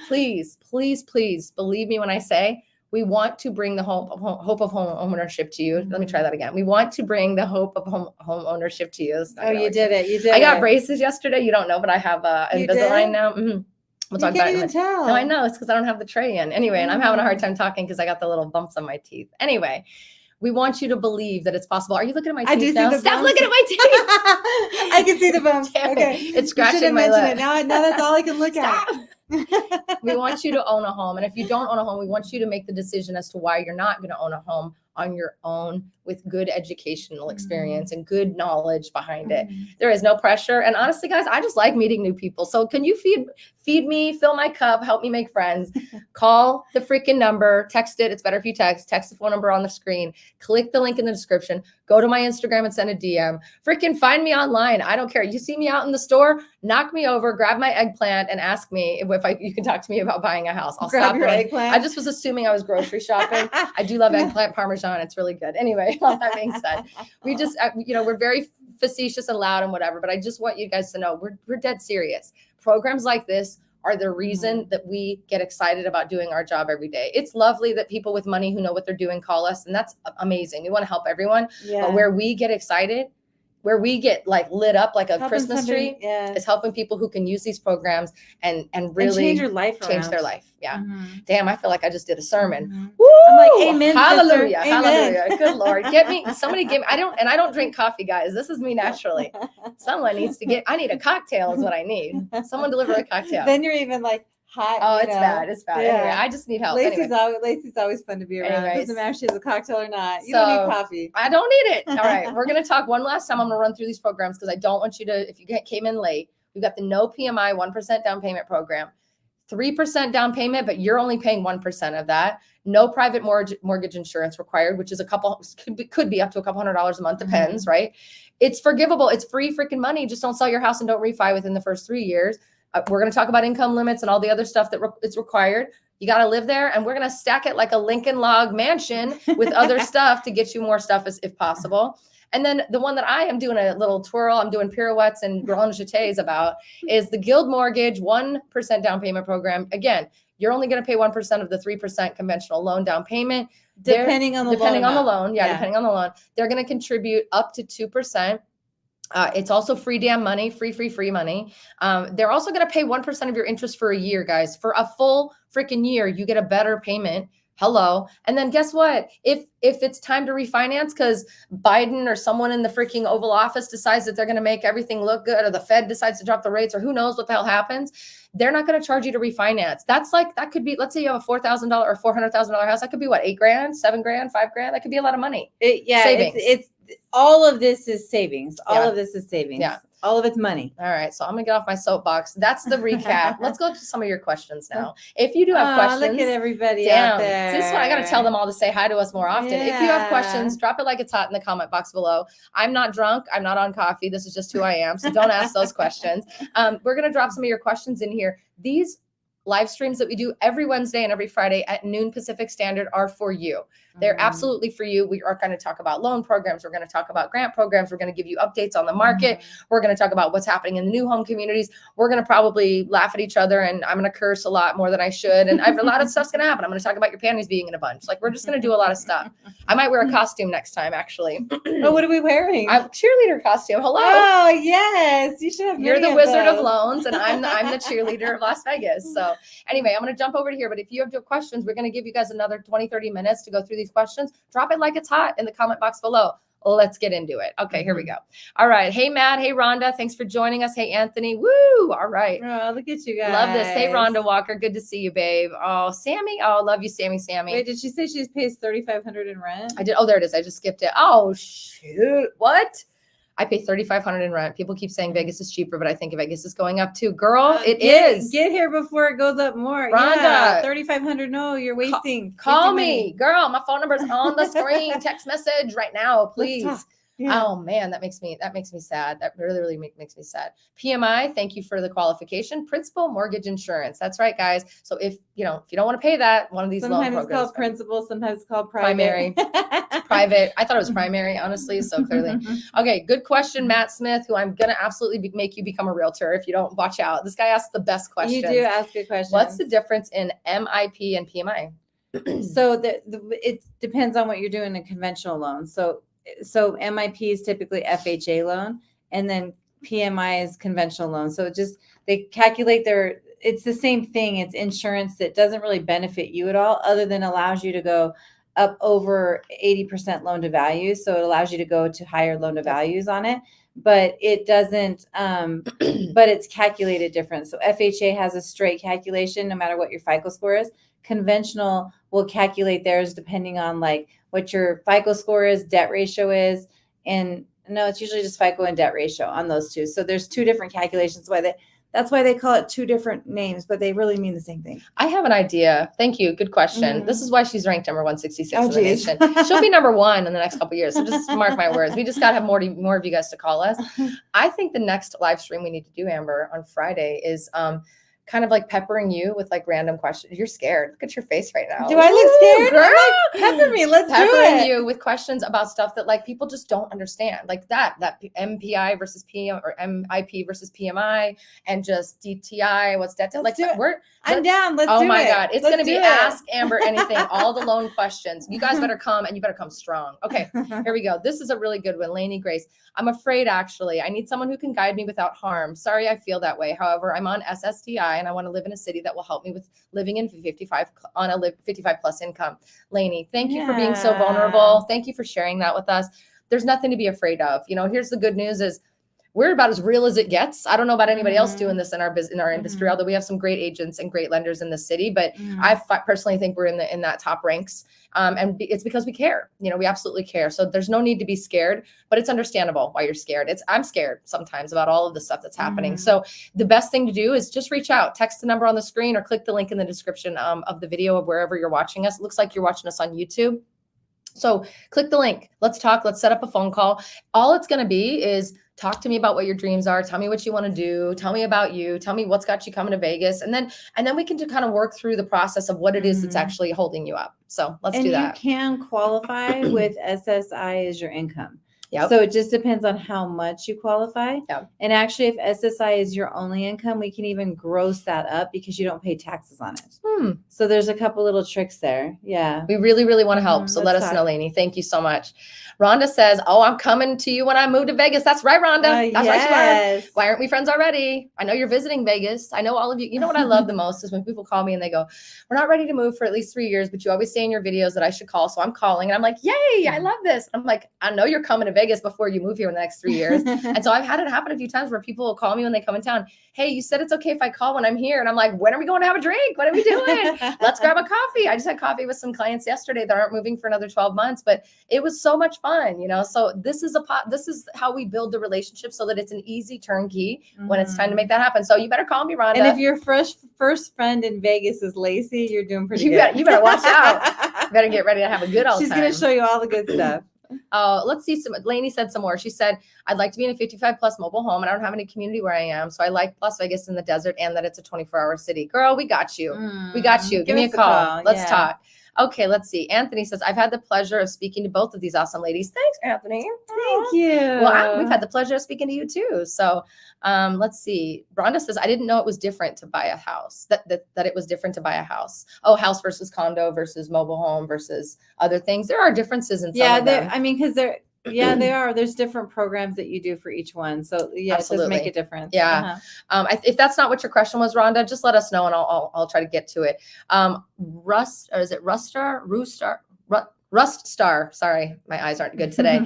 Please, please, please believe me when I say we want to bring the hope of home ownership to you. Let me try that again. We want to bring the hope of home ownership to you. Oh, you did it. You did it. I got braces yesterday. You don't know, but I have Invisalign now. We'll talk about it. Tell. No, I know. It's because I don't have the tray in. Anyway, and I'm having a hard time talking because I got the little bumps on my teeth. Anyway, we want you to believe that it's possible. Are you looking at my teeth? I do now? Stop looking at my teeth. I can see the bumps. Okay. It's scratching my lip. Now that's all I can look at. We want you to own a home. And if you don't own a home, we want you to make the decision as to why you're not going to own a home on your own with good educational experience and good knowledge behind it. There is no pressure. And honestly, guys, I just like meeting new people. So can you feed me, fill my cup, help me make friends? Call the freaking number, text it. It's better if you text the phone number on the screen, click the link in the description, go to my Instagram and send a DM. Freaking find me online. I don't care. You see me out in the store, knock me over, grab my eggplant and ask me if you can talk to me about buying a house. I'll grab your eggplant. I just was assuming I was grocery shopping. I do love eggplant parmesan. It's really good. Anyway, all that being said, we just, we're very facetious and loud and whatever, but I just want you guys to know we're dead serious. Programs like this are the reason that we get excited about doing our job every day. It's lovely that people with money who know what they're doing call us, and that's amazing. We want to help everyone, but where we get excited, where we get like lit up like a Christmas tree is helping people who can use these programs and really change your life, change their life. Yeah. Damn, I feel like I just did a sermon. Woo! I'm like, amen. Hallelujah. Amen. Hallelujah. Good Lord. Somebody give me, I don't drink coffee, guys. This is me naturally. Someone needs to I need a cocktail is what I need. Someone deliver a cocktail. Then you're even like hot. Oh, it's bad. It's bad. Yeah. Anyway, I just need help. Lacey's always fun to be around. It doesn't matter if she has a cocktail or not. You don't need coffee. I don't need it. All right. We're going to talk one last time. I'm going to run through these programs because I don't want you to, if you came in late, we've got the no PMI 1% down payment program. 3% down payment, but you're only paying 1% of that. No private mortgage insurance required, which is could be up to a couple $100 a month, depends, right? It's forgivable. It's free freaking money. Just don't sell your house and don't refi within the first 3 years. We're going to talk about income limits and all the other stuff that it's required. You got to live there, and we're going to stack it like a Lincoln log mansion with other stuff to get you more stuff if possible. And then the one that I am doing a little twirl, I'm doing pirouettes and grand jetés about, is the Guild Mortgage 1% down payment program. Again, you're only going to pay 1% of the 3% conventional loan down payment. Depending on the loan. Yeah, depending on the loan. They're going to contribute up to 2%. It's also free damn money, free money. They're also going to pay 1% of your interest for a year, guys. For a full freaking year, you get a better payment. Hello. And then guess what? If it's time to refinance because Biden or someone in the freaking Oval Office decides that they're going to make everything look good, or the Fed decides to drop the rates, or who knows what the hell happens, they're not going to charge you to refinance. That could be, let's say you have a $4,000 or $400,000 house. That could be what, $8 grand, $7 grand, $5 grand. That could be a lot of money. Savings. It's all of this is savings. All of this is savings. Yeah. All of it's money. All right. So I'm going to get off my soapbox. That's the recap. Let's go to some of your questions now. If you do have questions. Look at everybody out there. This is what I got to tell them all to say hi to us more often. Yeah. If you have questions, drop it like it's hot in the comment box below. I'm not drunk. I'm not on coffee. This is just who I am. So don't ask those questions. We're going to drop some of your questions in here. These live streams that we do every Wednesday and every Friday at noon Pacific Standard are for you. They're absolutely for you. We are going to talk about loan programs. We're going to talk about grant programs. We're going to give you updates on the market. We're going to talk about what's happening in the new home communities. We're going to probably laugh at each other, and I'm going to curse a lot more than I should. And a lot of stuff's going to happen. I'm going to talk about your panties being in a bunch. Like, we're just going to do a lot of stuff. I might wear a costume next time, actually. Oh, what are we wearing? A cheerleader costume. Hello. Oh, yes. You should have. You're the Wizard of Loans, and I'm the cheerleader of Las Vegas. So anyway, I'm going to jump over to here. But if you have questions, we're going to give you guys another 20, 30 minutes to go through these questions. Drop it like it's hot in the comment box below. Let's get into it. Okay, here we go. All right. Hey, Matt. Hey, Rhonda. Thanks for joining us. Hey, Anthony. Woo. All right. Oh, look at you guys. Love this. Hey, Rhonda Walker. Good to see you, babe. Oh, Sammy. Oh, love you, Sammy. Wait, did she say she pays $3,500 in rent? I did. Oh, there it is. I just skipped it. Oh, shoot. What? I pay $3,500 in rent. People keep saying Vegas is cheaper, but I think Vegas is going up too. Girl, it is. Get here before it goes up more. Rhonda. Yeah, $3,500. No, you're wasting. Call me. Money. Girl, my phone number is on the screen. Text message right now, please. Yeah. Oh man, that makes me sad. That really makes me sad. PMI, thank you for the qualification. Principal mortgage insurance. That's right, guys. So if you don't want to pay that, one of these loan programs. Sometimes it's called principal, sometimes it's called primary. Private. I thought it was primary, honestly. So clearly. Okay, good question, Matt Smith, who I'm gonna absolutely make you become a realtor if you don't watch out. This guy asks the best questions. You do ask good questions. What's the difference in MIP and PMI? So it depends on what you're doing in a conventional loan. So MIP is typically FHA loan, and then PMI is conventional loan. So they calculate it's the same thing. It's insurance that doesn't really benefit you at all, other than allows you to go up over 80% loan to value. So it allows you to go to higher loan to values on it, but it doesn't, but it's calculated different. So FHA has a straight calculation, no matter what your FICO score is. Conventional will calculate theirs depending on like what your FICO score is, debt ratio is, and no, it's usually just FICO and debt ratio on those two. So there's two different calculations. That's why they call it two different names, but they really mean the same thing. I have an idea. Thank you. Good question. This is why she's ranked number 166 in the nation. She'll be number 1 in the next couple of years. So just mark my words. We just got to have more of you guys to call us. I think the next live stream we need to do, Amber, on Friday is kind of like peppering you with like random questions. You're scared. Look at your face right now. Do I look scared? Girl, pepper me. Let's do it. Peppering you with questions about stuff that like people just don't understand, like that MPI versus PM or MIP versus PMI, and just DTI. What's that? Like I'm down. Let's do it. Oh my God, it's gonna be Ask Amber Anything. All the loan questions. You guys better come, and you better come strong. Okay, here we go. This is a really good one, Lainey Grace. I'm afraid, actually. I need someone who can guide me without harm. Sorry, I feel that way. However, I'm on SSDI, and I want to live in a city that will help me with living in 55 plus income. Lainey, thank you for being so vulnerable. Thank you for sharing that with us. There's nothing to be afraid of. Here's the good news is we're about as real as it gets. I don't know about anybody else Mhm. doing this in our business, in our industry, Mhm. although we have some great agents and great lenders in the city, but Mhm. I personally think we're in that top ranks. It's because we care. We absolutely care. So there's no need to be scared, but it's understandable why you're scared. I'm scared sometimes about all of the stuff that's happening. Mhm. So the best thing to do is just reach out, text the number on the screen, or click the link in the description of the video of wherever you're watching us. It looks like you're watching us on YouTube. So click the link. Let's talk. Let's set up a phone call. All it's going to be is talk to me about what your dreams are. Tell me what you want to do. Tell me about you. Tell me what's got you coming to Vegas. And then we can kind of work through the process of what it is that's actually holding you up. So let's do that. And you can qualify with SSI as your income. Yep. So it just depends on how much you qualify. Yep. And actually, if SSI is your only income, we can even gross that up because you don't pay taxes on it. So there's a couple little tricks there. Yeah. We really, really want to help. So let us know, Lainey. Thank you so much. Rhonda says, oh, I'm coming to you when I move to Vegas. That's right, Rhonda. That's right, you are. Why aren't we friends already? I know you're visiting Vegas. I know all of you. You know what I love the most is when people call me and they go, we're not ready to move for at least 3 years, but you always say in your videos that I should call. So I'm calling and I'm like, yay, I love this. I'm like, I know you're coming to Vegas before you move here in the next 3 years. And so I've had it happen a few times where people will call me when they come in town. Hey, you said it's okay if I call when I'm here. And I'm like, when are we going to have a drink? What are we doing? Let's grab a coffee. I just had coffee with some clients yesterday that aren't moving for another 12 months, but it was so much fun, So this is how we build the relationship so that it's an easy turnkey when it's time to make that happen. So you better call me, Rhonda. And if your first friend in Vegas is Laci, you're doing pretty good. You better watch out. You better get ready to have a good old time. She's going to show you all the good stuff. Let's see. Lainey said some more. She said, I'd like to be in a 55 plus mobile home and I don't have any community where I am. So I like Las Vegas in the desert and that it's a 24-hour city. Girl, we got you. We got you. Give me a call. Let's talk. Okay, let's see. Anthony says, I've had the pleasure of speaking to both of these awesome ladies. Thanks, Anthony. Thank you. Well, we've had the pleasure of speaking to you too. So let's see. Rhonda says, I didn't know it was different to buy a house, that it was different to buy a house. Oh, house versus condo versus mobile home versus other things. There are differences in some of them. I mean, because they are. There's different programs that you do for each one. So yeah, absolutely. It does make a difference. Yeah. If that's not what your question was, Rhonda, just let us know and I'll try to get to it. Rust Star. Sorry, my eyes aren't good today.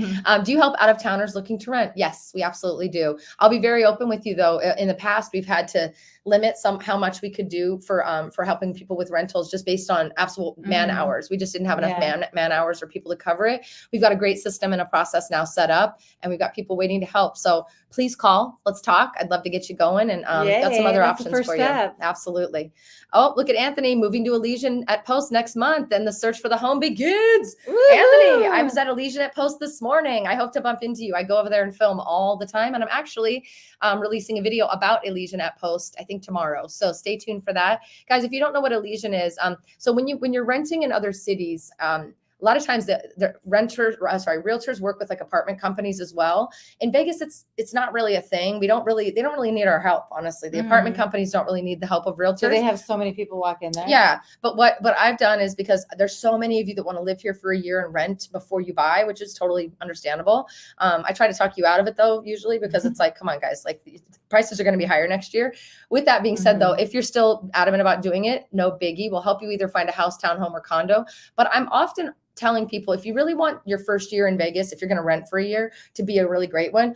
Do you help out of towners looking to rent? Yes, we absolutely do. I'll be very open with you though. In the past, we've had to limit how much we could do for helping people with rentals just based on absolute man hours. We just didn't have enough man hours for people to cover it. We've got a great system and a process now set up and we've got people waiting to help. So please call. Let's talk. I'd love to get you going and got some other options for you. Absolutely. Oh, look at Anthony moving to Elysian at Post next month and the search for the home begins. Woo-hoo! Anthony, I was at Elysian at Post this morning. I hope to bump into you. I go over there and film all the time and I'm actually releasing a video about Elysian at Post, I think tomorrow. So stay tuned for that. Guys, if you don't know what Elysian is, so when you're renting in other cities, a lot of times the realtors work with like apartment companies as well. In Vegas, it's not really a thing. They don't really need our help, honestly. The apartment companies don't really need the help of realtors. So they have so many people walk in there. Yeah. But what I've done is because there's so many of you that want to live here for a year and rent before you buy, which is totally understandable. I try to talk you out of it though, usually, because it's like, come on guys, like prices are going to be higher next year. With that being said though, if you're still adamant about doing it, no biggie. We'll help you either find a house, townhome, or condo. But I'm often telling people, if you really want your first year in Vegas, if you're going to rent for a year to be a really great one,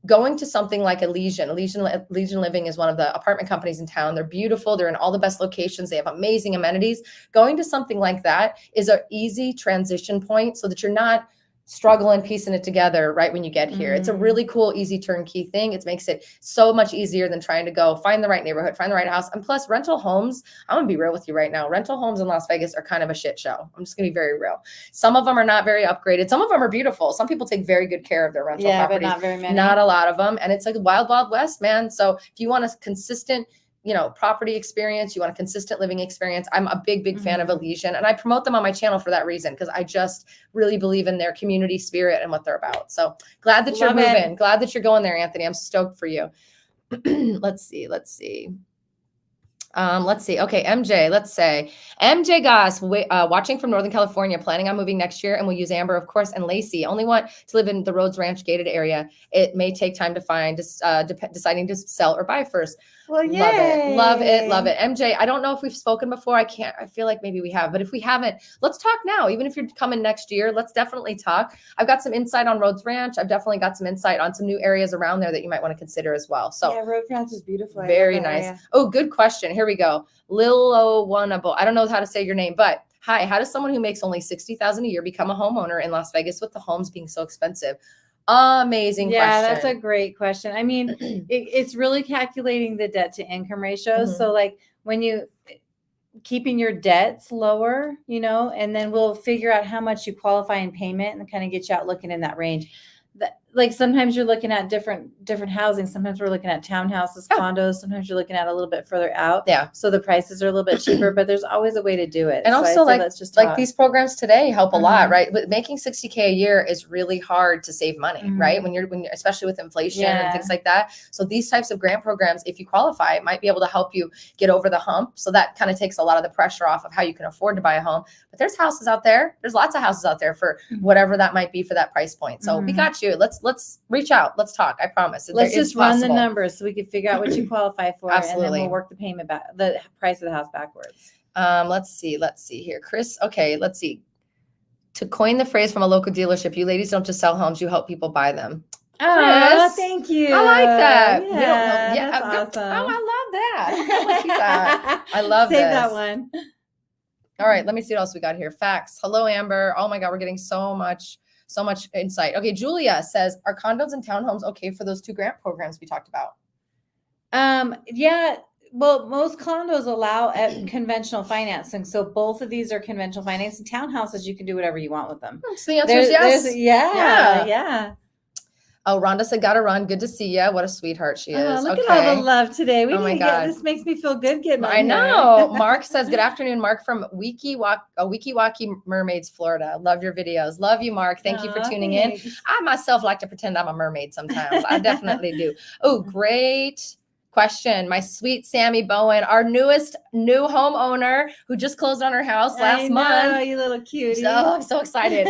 going to something like Elysian Living is one of the apartment companies in town. They're beautiful. They're in all the best locations. They have amazing amenities. Going to something like that is an easy transition point so that you're not struggling piecing it together right when you get here. It's a really cool, easy turnkey thing. It makes it so much easier than trying to go find the right neighborhood, find the right house. And plus rental homes, I'm gonna be real with you right now. Rental homes in Las Vegas are kind of a shit show. I'm just gonna be very real. Some of them are not very upgraded. Some of them are beautiful. Some people take very good care of their rental properties. But not very many. Not a lot of them. And it's like wild, wild west, man. So if you want a consistent property experience, you want a consistent living experience, I'm a big fan of Elysian. And I promote them on my channel for that reason, because I just really believe in their community spirit and what they're about. So glad that you're moving. Glad that you're going there, Anthony. I'm stoked for you. Let's see. Okay, MJ, let's say MJ Goss, watching from Northern California, planning on moving next year, and we'll use Amber, of course, and Laci. Only want to live in the Rhodes Ranch gated area. It may take time to find, deciding to sell or buy first. Well, Love it. Love it. Love yay. it. MJ, I don't know if we've spoken before. I feel like maybe we have, but if we haven't, let's talk now. Even if you're coming next year, let's definitely talk. I've got some insight on Rhodes Ranch. I've definitely got some insight on some new areas around there that you might want to consider as well. So yeah, Road Ranch is beautiful. very nice. Oh, good question. Here we go. Lilo Oneable. I don't know how to say your name, but hi, how does someone who makes only $60,000 a year become a homeowner in Las Vegas with the homes being so expensive? Amazing question. Yeah, that's a great question. I mean, it's really calculating the debt to income ratio. So like when you keeping your debts lower, and then we'll figure out how much you qualify in payment and kind of get you out looking in that range. Like sometimes you're looking at different housing. Sometimes we're looking at townhouses, condos. Sometimes you're looking at a little bit further out. Yeah. So the prices are a little bit cheaper, but there's always a way to do it. And so also let's just talk. like these programs today help a lot, right? But making $60K a year is really hard to save money, right? When you're especially with inflation and things like that. So these types of grant programs, if you qualify, might be able to help you get over the hump. So that kind of takes a lot of the pressure off of how you can afford to buy a home. But there's houses out there. There's lots of houses out there for whatever that might be for that price point. So we got you. Let's reach out. Let's talk. I promise. Let's just run the numbers so we can figure out what you qualify for. Absolutely. And then we'll work the payment back, the price of the house backwards. Let's see here. Chris. Okay. Let's see. To coin the phrase from a local dealership, you ladies don't just sell homes, you help people buy them. Oh, thank you. I like that. Yeah, that's awesome. Oh, I love that. I love Save this. that one. All right. Let me see what else we got here. Facts. Hello, Amber. Oh my God. We're getting so much insight. Okay. Julia says, are condos and townhomes okay for those 2 grant programs we talked about? Yeah. Well, most condos allow conventional financing. So both of these are conventional financing. Townhouses, you can do whatever you want with them. So the answer is yes. Yeah. Oh, Rhonda said, gotta run. Good to see ya. What a sweetheart she is. Look at all the love today. Oh my God. This makes me feel good getting on I know. Mark says, good afternoon, Mark from Weeki Mermaids, Florida. Love your videos. Love you, Mark. Thank you for tuning in. I myself like to pretend I'm a mermaid sometimes. I definitely do. Oh, great question. My sweet Sammy Bowen, our new homeowner who just closed on her house last month. Oh, you little cutie. So I'm so excited.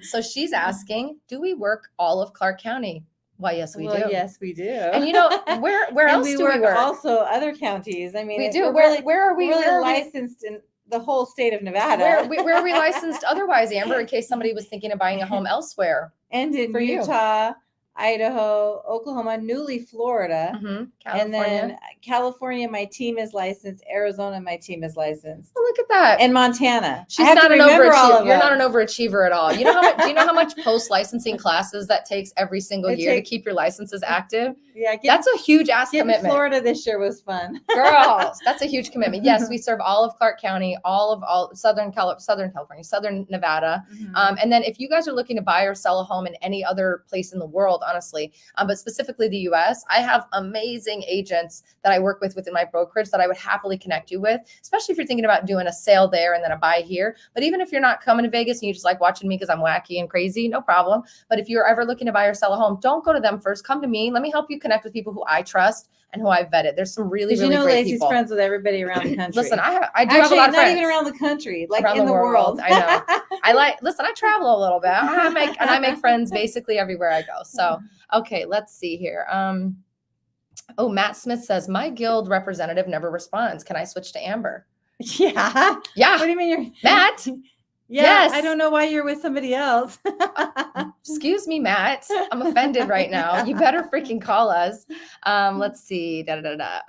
So she's asking, do we work all of Clark County? Why, yes, we do. Yes, we do. And where else do we work? Also other counties. I mean, we do. Where are we? We're licensed in the whole state of Nevada. Where are we licensed otherwise, Amber, in case somebody was thinking of buying a home elsewhere? And in Utah, Idaho, Oklahoma, newly Florida, and then California. My team is licensed. Arizona, my team is licensed. Oh, look at that. And Montana. She's not an overachiever. You're not an overachiever at all. You know how much? Do you know how much post-licensing classes that takes every single year to keep your licenses active? Yeah, that's a huge ass commitment. Florida this year was fun, girls. That's a huge commitment. Yes, we serve all of Clark County, all Southern California, Southern Nevada, and then if you guys are looking to buy or sell a home in any other place in the world, honestly, but specifically the U.S., I have amazing agents that I work with within my brokerage that I would happily connect you with, especially if you're thinking about doing a sale there and then a buy here. But even if you're not coming to Vegas and you just like watching me because I'm wacky and crazy, no problem. But if you're ever looking to buy or sell a home, don't go to them first. Come to me. Let me help you connect with people who I trust and who I've vetted. There's some really great Laci's people. friends with everybody around the country. Listen, I do have a lot of friends. Not even around the country, like around in the world. I know. Listen, I travel a little bit. I make friends basically everywhere I go. So, okay, let's see here. Matt Smith says, my guild representative never responds. Can I switch to Amber? Yeah. Yeah. What do you mean you're Matt? Yes. I don't know why you're with somebody else. Excuse me, Matt. I'm offended right now. You better freaking call us. Let's see.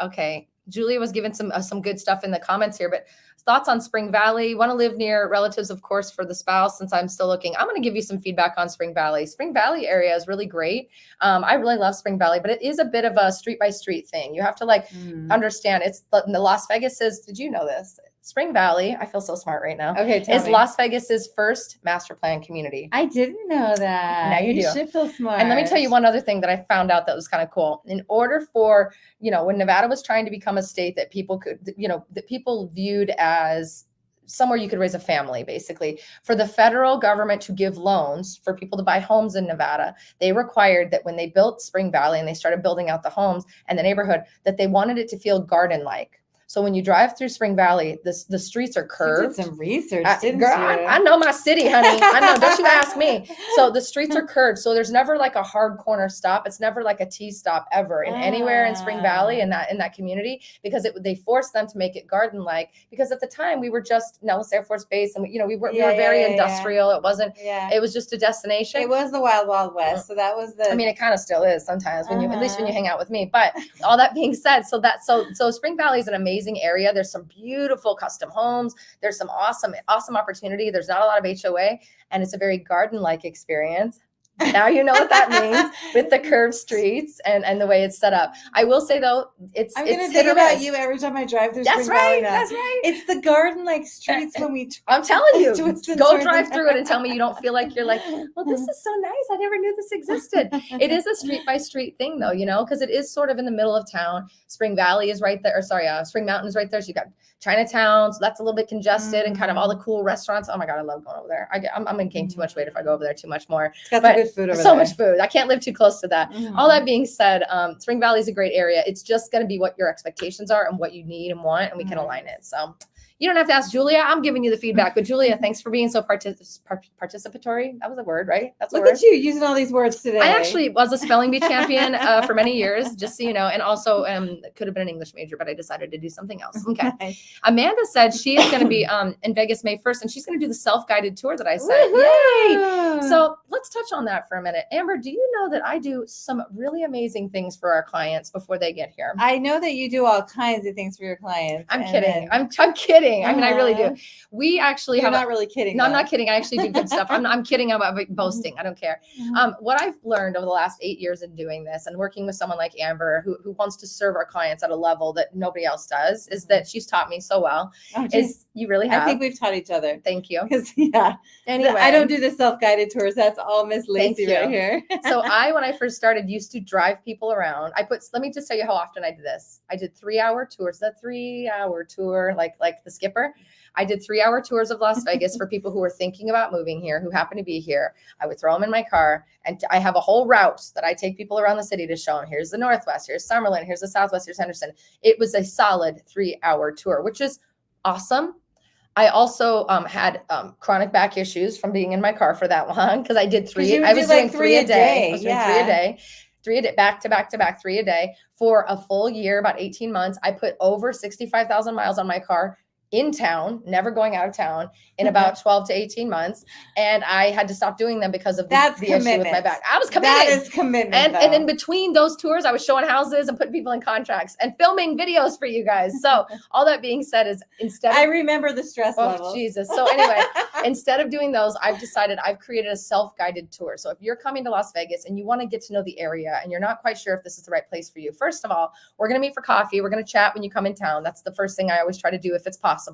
Okay. Julia was given some good stuff in the comments here, but thoughts on Spring Valley? Want to live near relatives, of course, for the spouse, since I'm still looking. I'm going to give you some feedback on Spring Valley. Spring Valley area is really great. I really love Spring Valley, but it is a bit of a street by street thing. You have to understand it's the Las Vegas is, did you know this? Spring Valley, I feel so smart right now. Okay, is Las Vegas's first master plan community. I didn't know that. Now you do. You should feel smart. And let me tell you one other thing that I found out that was kind of cool. In order for, when Nevada was trying to become a state that people could, that people viewed as somewhere you could raise a family, basically, for the federal government to give loans for people to buy homes in Nevada, they required that when they built Spring Valley and they started building out the homes and the neighborhood, that they wanted it to feel garden-like. So when you drive through Spring Valley, the streets are curved. You did some research, didn't Girl, you? I know my city, honey. I know. Don't you ask me. So the streets are curved. So there's never like a hard corner stop. It's never like a T stop ever in anywhere in Spring Valley in that community, because they forced them to make it garden-like. Because at the time we were just Nellis Air Force Base, and we were very industrial. It wasn't. It was just a destination. It was the Wild Wild West. So that was the. I mean, it kind of still is sometimes when at least when you hang out with me. But all that being said, so Spring Valley is an amazing area. There's some beautiful custom homes. There's some awesome opportunity. There's not a lot of HOA, and it's a very garden-like experience. Now you know what that means with the curved streets and the way it's set up. I will say though, I'm gonna think about you every time I drive through Spring Valley now. That's right. It's the garden-like streets when we. I'm telling you, go drive through it and tell me you don't feel like you're like, well, this is so nice. I never knew this existed. It is a street by street thing though, because it is sort of in the middle of town. Spring Valley is right there. Spring Mountain is right there. So you got Chinatown, so that's a little bit congested and kind of all the cool restaurants. Oh my God, I love going over there. I'm gonna gain too much weight if I go over there too much more. It's got some good food over there. So much food. I can't live too close to that. All that being said, Spring Valley is a great area. It's just going to be what your expectations are and what you need and want, and we can align it. So you don't have to ask Julia. I'm giving you the feedback. But Julia, thanks for being so participatory. That was a word, right? That's a word. Look at you using all these words today. I actually was a spelling bee champion for many years, just so you know, and also could have been an English major, but I decided to do something else. Okay. Nice. Amanda said she is going to be in Vegas May 1st, and she's going to do the self-guided tour that I said. Yay! So let's touch on that for a minute. Amber, do you know that I do some really amazing things for our clients before they get here? I know that you do all kinds of things for your clients. I'm kidding. I'm kidding. I mean, I really do. We actually You're not really kidding. No, I'm not kidding. I actually do good stuff. I'm kidding about boasting. I don't care. What I've learned over the last 8 years in doing this and working with someone like Amber, who wants to serve our clients at a level that nobody else does, is that she's taught me so well. You really have. I think we've taught each other. Thank you. Anyway, I don't do the self-guided tours. That's all Miss Laci right here. So when I first started, used to drive people around. Let me just tell you how often I did this. I did 3-hour tours. The 3-hour tour, like the skipper. I did 3-hour tours of Las Vegas for people who were thinking about moving here, who happen to be here. I would throw them in my car, and I have a whole route that I take people around the city to show them. Here's the Northwest, here's Summerlin, here's the Southwest, here's Henderson. It was a solid 3-hour tour, which is awesome. I also had chronic back issues from being in my car for that long, because I did three. I was doing 3 a day. I was doing 3 a day. 3 a day, back to back to back, 3 a day for a full year, about 18 months. I put over 65,000 miles on my car in town, never going out of town, in about 12 to 18 months. And I had to stop doing them because of the issue with my back. I was committed. That is commitment. And in between those tours, I was showing houses and putting people in contracts and filming videos for you guys. So all that being said is I remember the stress level. Jesus. So anyway, instead of doing those, I've created a self-guided tour. So if you're coming to Las Vegas and you want to get to know the area and you're not quite sure if this is the right place for you, first of all, we're going to meet for coffee. We're going to chat when you come in town. That's the first thing I always try to do if it's possible.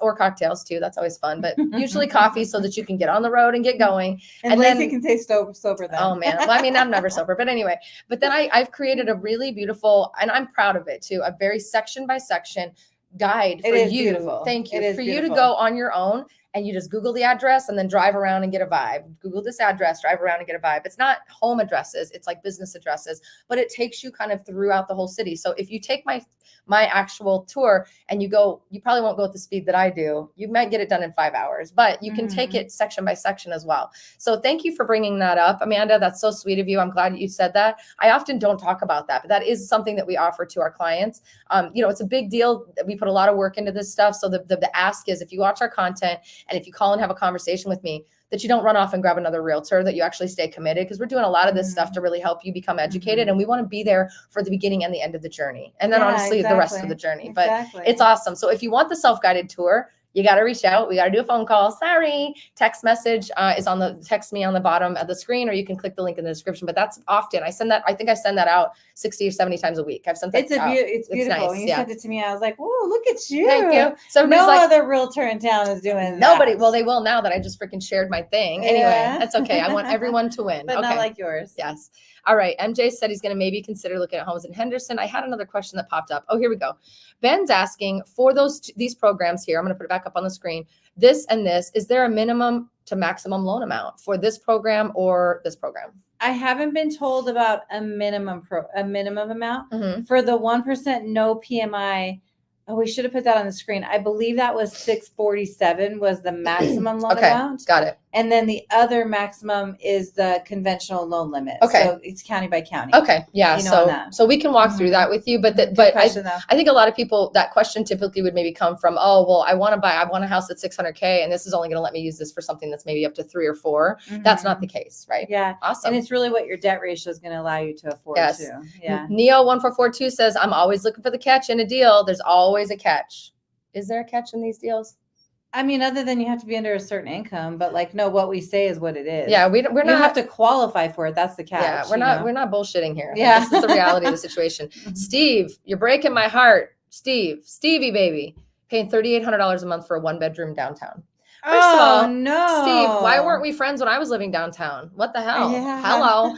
Or cocktails too. That's always fun, but usually coffee so that you can get on the road and get going. And then you can stay sober then. Oh man. Well, I mean, I'm never sober, but anyway, but then I've created a really beautiful, and I'm proud of it too, a very section by section guide for you. Beautiful. Thank you. For you to go on your own, and you just Google the address and then drive around and get a vibe. Google this address, drive around and get a vibe. It's not home addresses. It's like business addresses, but it takes you kind of throughout the whole city. So if you take my actual tour and you probably won't go at the speed that I do. You might get it done in 5 hours, but you can take it section by section as well. So thank you for bringing that up, Amanda. That's so sweet of you. I'm glad you said that. I often don't talk about that, but that is something that we offer to our clients. It's a big deal. We put a lot of work into this stuff. So the ask is, if you watch our content and if you call and have a conversation with me, that you don't run off and grab another realtor, that you actually stay committed, because we're doing a lot of this stuff to really help you become educated. And we want to be there for the beginning and the end of the journey. And then honestly, the rest of the journey. But it's awesome. So if you want the self-guided tour, you got to reach out. We got to do a phone call. Sorry. Text message is text me on the bottom of the screen, or you can click the link in the description. But that's often. I think I send that out 60 or 70 times a week. I've sent that It's beautiful. Nice. When you sent it to me, I was like, whoa, look at you. Thank you. So no other realtor in town is doing nobody. that. Well, they will now that I just freaking shared my thing. Anyway, that's okay. I want everyone to win. But not like yours. Yes. All right. MJ said he's going to maybe consider looking at homes in Henderson. I had another question that popped up. Oh, here we go. Ben's asking for these programs here. I'm going to put it back up on the screen. This and this, is there a minimum to maximum loan amount for this program or this program? I haven't been told about a minimum amount. For the 1% no PMI, Oh, we should have put that on the screen. I believe that was 647 was the maximum loan Okay, amount. got it. And then the other maximum is the conventional loan limit. Okay. So it's county by county. Okay. Yeah. You know on So, that. so we can walk through that with you, but Good but question, though. I think a lot of people, that question typically would maybe come from, oh, well, I want a house at 600K and this is only going to let me use this for something that's maybe up to 3 or 4. That's not the case, right? Yeah. Awesome. And it's really what your debt ratio is going to allow you to afford Yes. too. Yeah. Neo1442 says, I'm always looking for the catch in a deal. There's always a catch. Is there a catch in these deals? I mean, other than you have to be under a certain income, but like, no, what we say is what it is. Yeah, we're You not have to qualify for it. That's the catch. Yeah, we're not bullshitting here. Yeah. This is the reality of the situation. Steve, you're breaking my heart. Stevie baby, paying $3,800 a month for a 1-bedroom downtown. First of all, no. Steve, why weren't we friends when I was living downtown? What the hell? Yeah. Hello.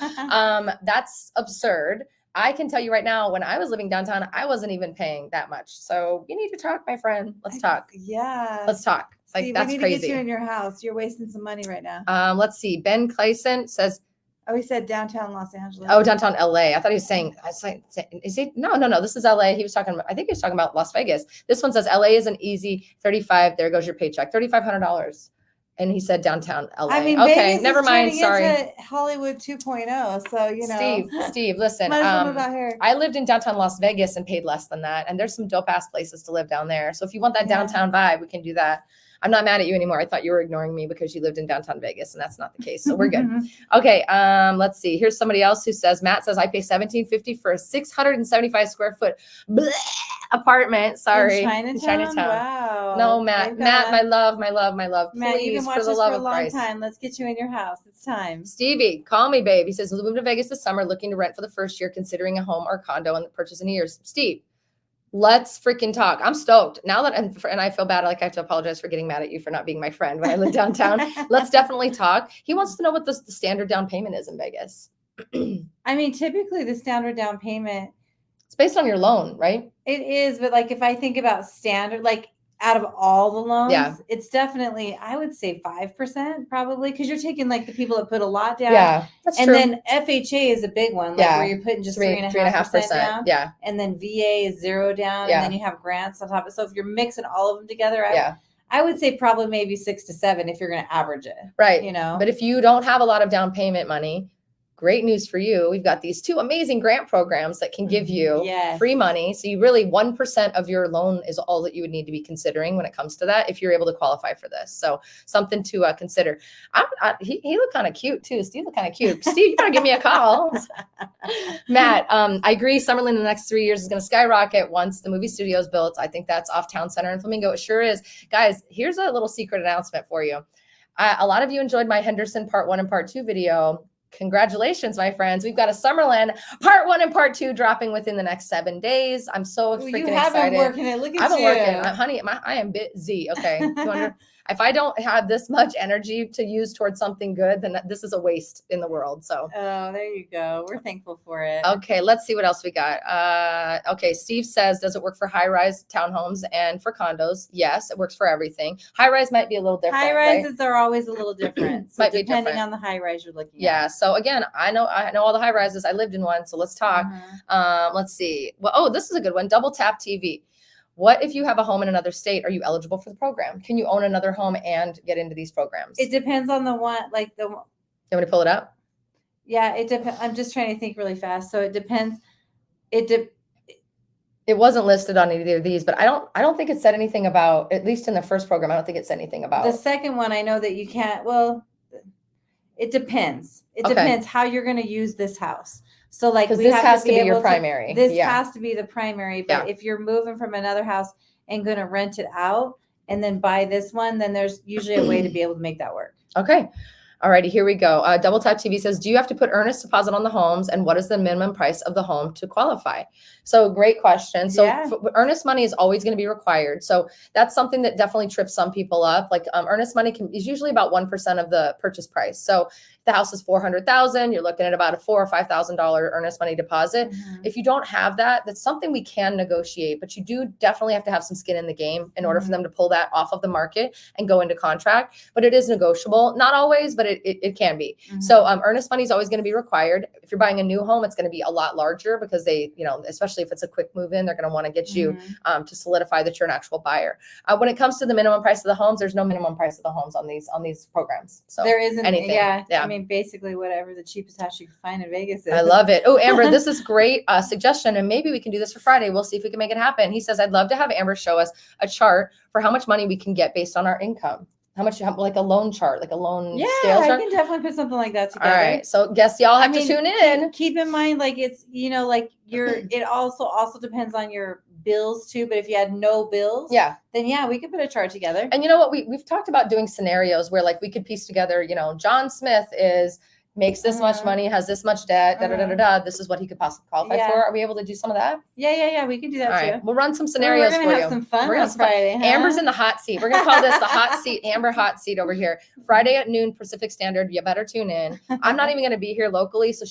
That's absurd. I can tell you right now, when I was living downtown, I wasn't even paying that much. So you need to talk, my friend. Let's talk. Yeah. Let's talk. Like, Steve, that's we need crazy. to get you in your house. You're wasting some money right now. Let's see. Ben Clayson says, Oh, he said downtown Los Angeles. oh, downtown LA. I thought he was saying, is he? No. This is LA. He was talking about, I think he was talking about Las Vegas. This one says LA is an easy 35. There goes your paycheck. $3,500. And he said downtown LA. I mean, okay, Vegas never is mind. turning Sorry. into Hollywood 2.0. So, you know. Steve, listen. Might as well move out here. I lived in downtown Las Vegas and paid less than that. And there's some dope ass places to live down there. So if you want that downtown vibe, we can do that. I'm not mad at you anymore. I thought you were ignoring me because you lived in downtown Vegas, and that's not the case. So we're good. Okay. Let's see. Here's somebody else who says, Matt says, I pay $1,750 for a 675 square foot apartment. Sorry. In Chinatown? Wow. No, Matt, my love. Matt, Please, you've been watching for the this love for a of long Christ. time. Let's get you in your house. It's time. Stevie, call me, babe. He says, moving to Vegas this summer, looking to rent for the first year, considering a home or condo and purchase in a year. Steve, let's freaking talk. I'm stoked now that, and I feel bad. Like I have to apologize for getting mad at you for not being my friend when I live downtown. Let's definitely talk. He wants to know what the standard down payment is in Vegas. I mean, typically the standard down payment, it's based on your loan, right? It is, but like if I think about standard, like out of all the loans, it's definitely, I would say 5% probably, because you're taking like the people that put a lot down. Yeah, that's and true. Then FHA is a big one, like where you're putting just 3.5% down. Yeah. And then VA is 0 down, and then you have grants on top of it. So if you're mixing all of them together, I would say probably maybe 6 to 7 if you're going to average it. Right. You know, but if you don't have a lot of down payment money, great news for you. We've got these 2 amazing grant programs that can give you free money. So you really 1% of your loan is all that you would need to be considering when it comes to that, if you're able to qualify for this. So something to consider. He looked kind of cute too. Steve looked kind of cute. Steve, you gotta give me a call. Matt, I agree. Summerlin in the next 3 years is going to skyrocket once the movie studio is built. I think that's off Town Center in Flamingo. It sure is. Guys, here's a little secret announcement for you. A lot of you enjoyed my Henderson Part 1 and Part 2 video. Congratulations, my friends. We've got a Summerlin Part 1 and Part 2 dropping within the next 7 days. I'm so freaking excited. Been working it. Look at you. I've been working. Honey, I am busy. Okay. If I don't have this much energy to use towards something good, then this is a waste in the world. So. Oh, there you go. We're thankful for it. Okay. Let's see what else we got. Okay. Steve says, does it work for high-rise townhomes and for condos? Yes, it works for everything. High-rise might be a little different. High-rises are always a little different. So might be depending different on the high-rise you're looking at. Yeah. So again, I know all the high-rises. I lived in one. So let's talk. Let's see. Well, this is a good one. Double tap TV. What if you have a home in another state? Are you eligible for the program? Can you own another home and get into these programs? It depends on the one, like the. You want me to pull it up? Yeah, it depends. I'm just trying to think really fast. So it depends. It wasn't listed on either of these, but I don't think it said anything about, at least in the first program, I don't think it said anything about. The second one, I know that you can't. Well, it depends. It depends how you're going to use this house. So like this has to be your primary. This has to be the primary. But if you're moving from another house and going to rent it out and then buy this one, then there's usually a way to be able to make that work. Okay. All righty, here we go. Double Tap TV says, do you have to put earnest deposit on the homes, and what is the minimum price of the home to qualify? So great question. So earnest money is always going to be required. So that's something that definitely trips some people up. Like earnest money is usually about 1% of the purchase price. So the house is $400,000, you're looking at about a $4,000 or $5,000 earnest money deposit. If you don't have that, that's something we can negotiate, but you do definitely have to have some skin in the game in order for them to pull that off of the market and go into contract. But it is negotiable, not always, but it can be. So earnest money is always going to be required. If you're buying a new home, it's going to be a lot larger because they, especially if it's a quick move in, they're going to want to get you to solidify that you're an actual buyer. When it comes to the minimum price of the homes, there's no minimum price of the homes on these programs. So there isn't anything. Yeah. I mean, basically whatever the cheapest house you can find in Vegas is. I love it. Oh, Amber, this is great suggestion, and maybe we can do this for Friday. We'll see if we can make it happen. He says, I'd love to have Amber show us a chart for how much money we can get based on our income. How much, like a loan chart, like a loan scale chart. I can definitely put something like that together. All right. So guess y'all have to tune in. Keep in mind, like it's, like it also depends on your bills too. But if you had no bills, then we could put a chart together. And you know what? We've talked about doing scenarios where like we could piece together, John Smith makes this much money, has this much debt, this is what he could possibly qualify for. Are we able to do some of that? Yeah. We can do that too. Right. We'll run some scenarios for you. We're going to have some fun on Friday. Huh? Amber's in the hot seat. We're going to call this the hot seat, Amber hot seat over here. Friday at noon Pacific Standard. You better tune in. I'm not even going to be here locally. So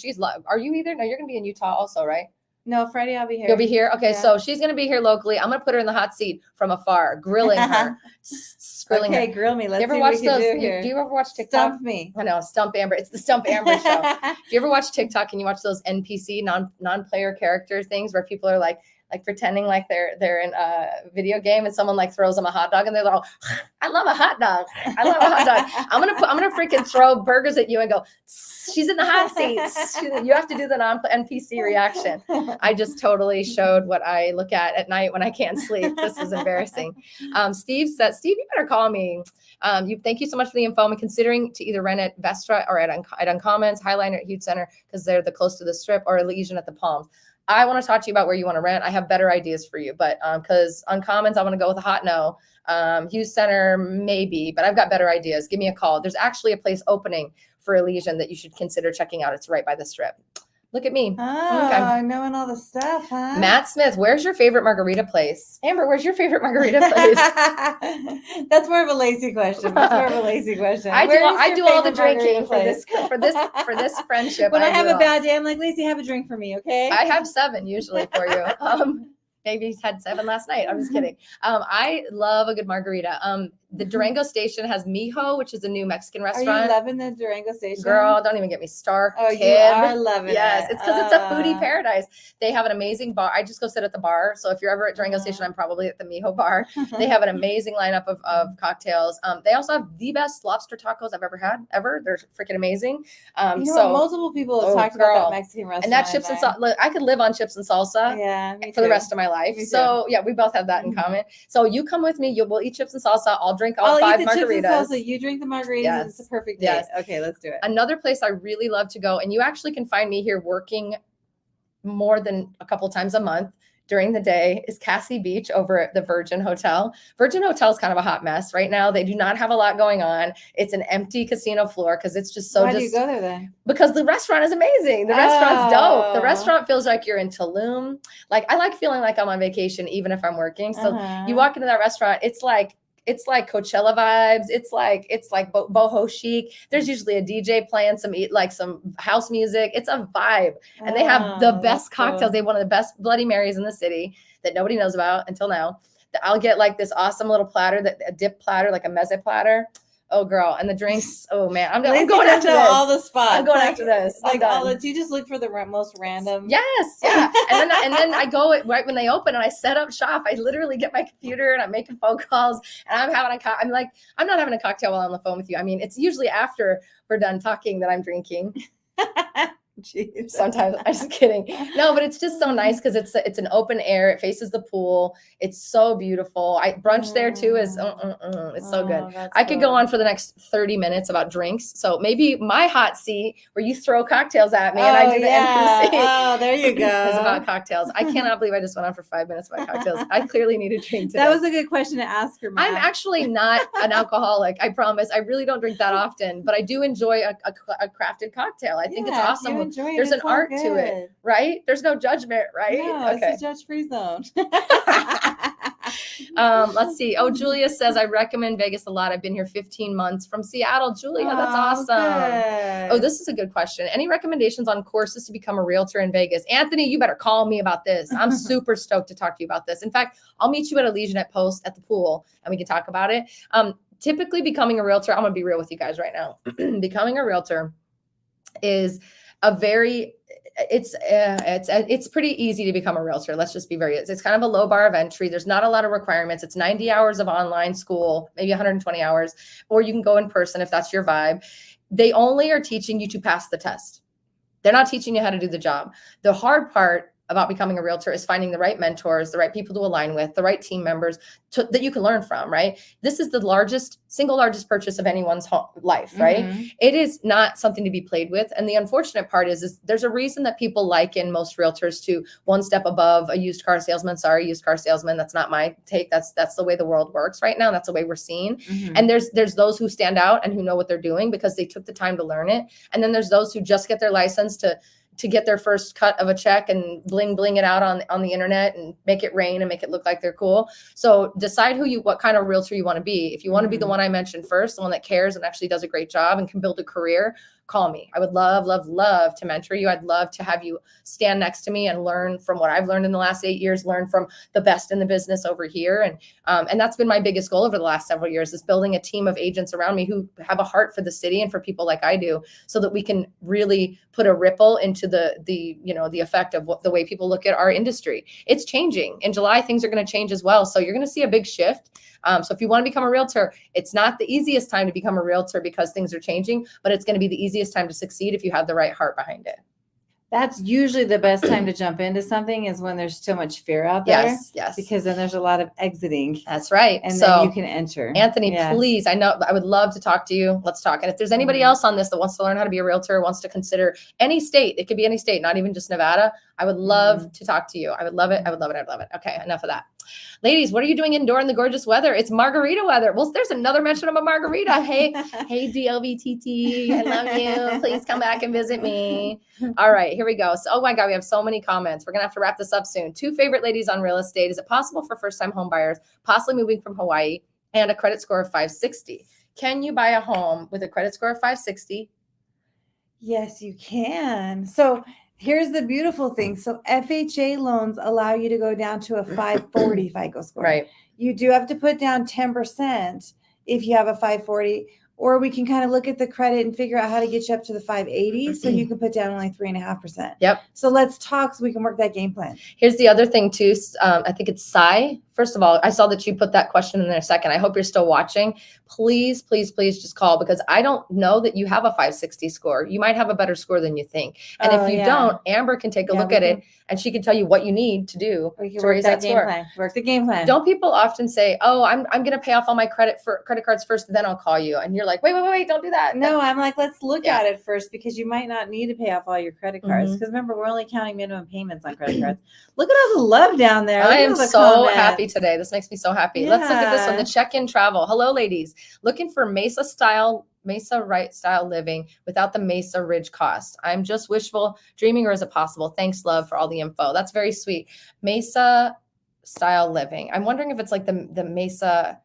are you either? No, you're going to be in Utah also, right? No, Friday I'll be here. You'll be here? Okay, so she's going to be here locally. I'm going to put her in the hot seat from afar, grilling her. Grill me. Let's you ever see watch what we those? can do here. Do you ever watch TikTok? Stump me. I know, Stump Amber. It's the Stump Amber show. If you ever watch TikTok and you watch those NPC, non-player character things where people are like pretending like they're in a video game and someone like throws them a hot dog and they're like, I love a hot dog. I love a hot dog. I'm gonna freaking throw burgers at you and go, she's in the hot seat. You have to do the non-NPC reaction. I just totally showed what I look at night when I can't sleep. This is embarrassing. Steve said, Steve, you better call me. Thank you so much for the info. I'm considering to either rent at Vestra or at Uncommons, Highliner at Hughes Center because they're the close to the Strip, or Elysian at the Palms. I want to talk to you about where you want to rent. I have better ideas for you, but because Uncommons, I want to go with a hot no. Hughes Center, maybe, but I've got better ideas. Give me a call. There's actually a place opening for Elysian that you should consider checking out. It's right by the Strip. Look at me. Oh, knowing all the stuff, huh? Matt Smith, where's your favorite margarita place? Amber, where's your favorite margarita place? That's more of a lazy question. I do all the drinking for this friendship. When I have a bad day, I'm like, Laci, have a drink for me, okay? I have 7 usually for you. Maybe he's had 7 last night. I'm just kidding. I love a good margarita. The Durango Station has Mijo, which is a new Mexican restaurant. Are you loving the Durango Station? Girl, don't even get me started. Oh, you are loving it. Yes, it's because it's a foodie paradise. They have an amazing bar. I just go sit at the bar. So if you're ever at Durango Station, I'm probably at the Mijo bar. They have an amazing lineup of cocktails. They also have the best lobster tacos I've ever had, ever. They're freaking amazing. Multiple people have talked about that Mexican restaurant. And that chips and salsa. I could live on chips and salsa for the rest of my life. So yeah, we both have that in common. So you come with me. We'll eat chips and salsa. I'll drink all 5 margaritas. Salsa. You drink the margaritas. Yes. It's a perfect date. Yes. Okay, let's do it. Another place I really love to go, and you actually can find me here working more than a couple times a month during the day, is Cassie Beach over at the Virgin Hotel. Virgin Hotel is kind of a hot mess right now. They do not have a lot going on. It's an empty casino floor because it's just so. Why do you go there then? Because the restaurant is amazing. The restaurant's dope. The restaurant feels like you're in Tulum. Like I like feeling like I'm on vacation even if I'm working. So you walk into that restaurant, it's like Coachella vibes. It's like boho chic. There's usually a DJ playing some house music. It's a vibe. And they have the best cocktails. Cool. They have one of the best Bloody Marys in the city that nobody knows about until now. I'll get like this awesome little platter, a dip platter, like a meze platter. Oh, girl. And the drinks. Oh, man. I'm going after this. All the spots. I'm going after this. You just look for the most random. Yes. Yeah. and then I go right when they open and I set up shop. I literally get my computer and I'm making phone calls and I'm having I'm not having a cocktail while I'm on the phone with you. I mean, it's usually after we're done talking that I'm drinking. Jeez. Sometimes I'm just kidding. No, but it's just so nice because it's an open air. It faces the pool. It's so beautiful. Brunch there too is it's so good. I could go on for the next 30 minutes about drinks. So maybe my hot seat where you throw cocktails at me and I do the NPC. Oh, there you go. It's about cocktails. I cannot believe I just went on for 5 minutes about cocktails. I clearly need a drink today. That was a good question to ask her, Matt. I'm actually not an alcoholic. I promise. I really don't drink that often, but I do enjoy a crafted cocktail. I think it's awesome. There's an art to it, right? There's no judgment, right? No, it's a judge-free zone. Let's see. Oh, Julia says, I recommend Vegas a lot. I've been here 15 months from Seattle. Julia, that's awesome. Good. Oh, this is a good question. Any recommendations on courses to become a realtor in Vegas? Anthony, you better call me about this. I'm super stoked to talk to you about this. In fact, I'll meet you at a Legionette Post at the pool and we can talk about it. Typically becoming a realtor, I'm going to be real with you guys right now. Becoming a realtor is it's pretty easy to become a realtor. Let's just be it's kind of a low bar of entry. There's not a lot of requirements. It's 90 hours of online school, maybe 120 hours, or you can go in person if that's your vibe. They only are teaching you to pass the test. They're not teaching you how to do the job. The hard part about becoming a realtor is finding the right mentors, the right people to align with, the right team members that you can learn from, right? This is the single largest purchase of anyone's life, right? Mm-hmm. It is not something to be played with. And the unfortunate part is there's a reason that people liken most realtors to one step above a used car salesman. Sorry, used car salesman. That's not my take. That's the way the world works right now. That's the way we're seen. Mm-hmm. And there's those who stand out and who know what they're doing because they took the time to learn it. And then there's those who just get their license to get their first cut of a check and bling it out on the internet and make it rain and make it look like they're cool. So decide what kind of realtor you want to be. If you want to be the one I mentioned first, the one that cares and actually does a great job and can build a career, call me. I would love to mentor you. I'd love to have you stand next to me and learn from what I've learned in the last 8 years, learn from the best in the business over here. And that's been my biggest goal over the last several years, is building a team of agents around me who have a heart for the city and for people like I do, so that we can really put a ripple into the effect of the way people look at our industry. It's changing. In July, things are going to change as well. So you're going to see a big shift. So if you want to become a realtor, it's not the easiest time to become a realtor because things are changing, but it's going to be the easiest time to succeed if you have the right heart behind it. That's usually the best time to jump into something, is when there's so much fear out there. Yes. Because then there's a lot of exiting. That's right. And then you can enter. Anthony, please, I know I would love to talk to you. Let's talk. And if there's anybody else on this that wants to learn how to be a realtor, wants to consider any state, it could be any state, not even just Nevada, I would love to talk to you. I would love it. I'd love it. Okay, enough of that. Ladies, what are you doing indoor in the gorgeous weather? It's margarita weather. Well, there's another mention of a margarita. Hey, DLVTT, I love you. Please come back and visit me. All right, here we go. So, oh my God, we have so many comments. We're going to have to wrap this up soon. 2 favorite ladies on real estate. Is it possible for first-time home buyers, possibly moving from Hawaii, and a credit score of 560? Can you buy a home with a credit score of 560? Yes, you can. So here's the beautiful thing. So FHA loans allow you to go down to a 540 FICO score. Right. You do have to put down 10% if you have a 540, or we can kind of look at the credit and figure out how to get you up to the 580. So you can put down only 3.5%. Yep. So let's talk so we can work that game plan. Here's the other thing too. I think it's Sai. First of all, I saw that you put that question in there a second. I hope you're still watching. Please just call, because I don't know that you have a 560 score. You might have a better sور than you think. And if you don't, Amber can take a look at it, and she can tell you what you need to do to raise that score. Work the game plan. Don't people often say, oh, I'm going to pay off all my credit cards first, then I'll call you. And you're like, wait, don't do that. No, I'm like, let's look at it first, because you might not need to pay off all your credit cards. Because remember, we're only counting minimum payments on credit cards. Look at all the love down there. I am so happy today. This makes me so happy. Yeah. Let's look at this one. The check-in travel. Hello, ladies. Looking for Mesa right style living without the Mesa Ridge cost. I'm just wishful dreaming, or is it possible? Thanks, love, for all the info. That's very sweet. Mesa style living. I'm wondering if it's like the Mesa,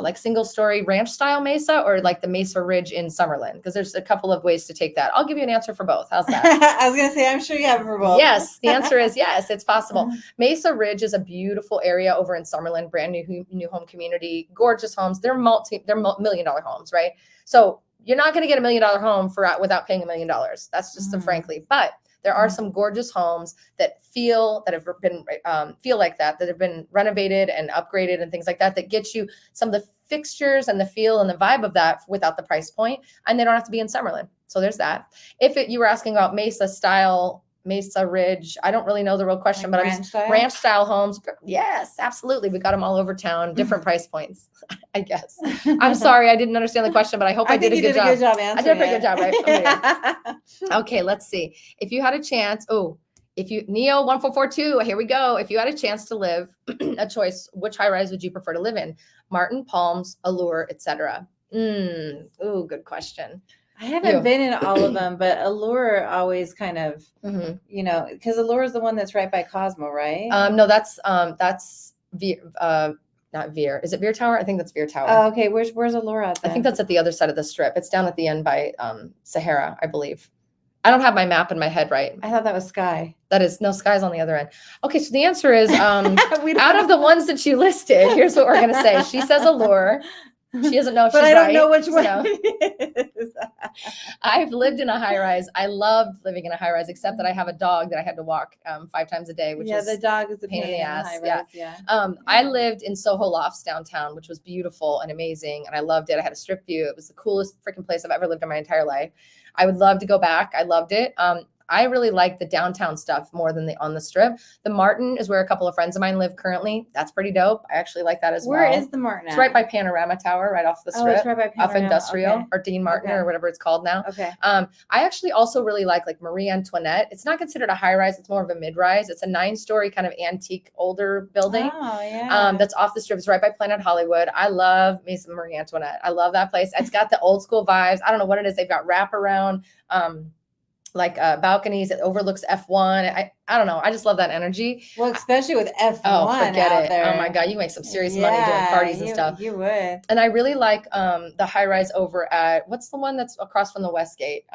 like single story ranch style Mesa, or like the Mesa Ridge in Summerlin, because there's a couple of ways to take that. I'll give you an answer for both. How's that? I was going to say, I'm sure you have it for both. Yes. The answer is yes, it's possible. Mesa Ridge is a beautiful area over in Summerlin, brand new home community, gorgeous homes. They're $1 million homes, right? So you're not going to get $1 million home without paying $1 million. That's just frankly, but there are some gorgeous homes that feel like that have been renovated and upgraded and things like that get you some of the fixtures and the feel and the vibe of that without the price point, and they don't have to be in Summerlin. So there's that. You were asking about Mesa Ridge, I don't really know the real question, but ranch style homes. Yes, absolutely. We got them all over town, different price points, I guess. I'm sorry, I didn't understand the question, but I hope I did a good job. I did a pretty good job, right? Okay, let's see. If you had a chance, Neo 1442, here we go. If you had a chance to live a choice, which high rise would you prefer to live in? Martin, Palms, Allure, etc. Good question. I haven't been in all of them, but Allure always kind of, because Allure is the one that's right by Cosmo, right? No, that's not Veer. Is it Veer Tower? I think that's Veer Tower. Oh, okay. Where's Allura at I then? think that's at the other side of the strip. It's down at the end by Sahara, I believe. I don't have my map in my head right. I thought that was Sky. That is, no, Sky's on the other end. Okay, so the answer is out Out of the ones that you listed, here's what we're going to say. She says Allure. She doesn't know if but she's I don't right. know which one So, it is. I've lived in a high rise. I loved living in a high rise, except that I have a dog that I had to walk 5 times a day, which is the dog is a pain in the ass. High-rise, yeah. I lived in Soho Lofts downtown, which was beautiful and amazing, and I loved it. I had a strip view. It was the coolest freaking place I've ever lived in my entire life. I would love to go back. I loved it. I really like the downtown stuff more than on the strip. The Martin is where a couple of friends of mine live currently. That's pretty dope. I actually like that as well. Where is the Martin at? It's right by Panorama Tower, right off the strip. Oh, it's right by Panorama. Off Industrial, okay. or Dean Martin, or whatever it's called now. Okay. I actually also really like Marie Antoinette. It's not considered a high rise. It's more of a mid rise. It's a 9-story kind of antique older building. Oh, yeah. That's off the strip. It's right by Planet Hollywood. I love me some Marie Antoinette. I love that place. It's got the old school vibes. I don't know what it is. They've got wraparound, balconies. It overlooks F1. I don't know. I just love that energy. Well, especially with F1 forget out it. there. Oh my God, you make some serious money doing parties and stuff. You would. And I really like the high rise over at, what's the one that's across from the Westgate?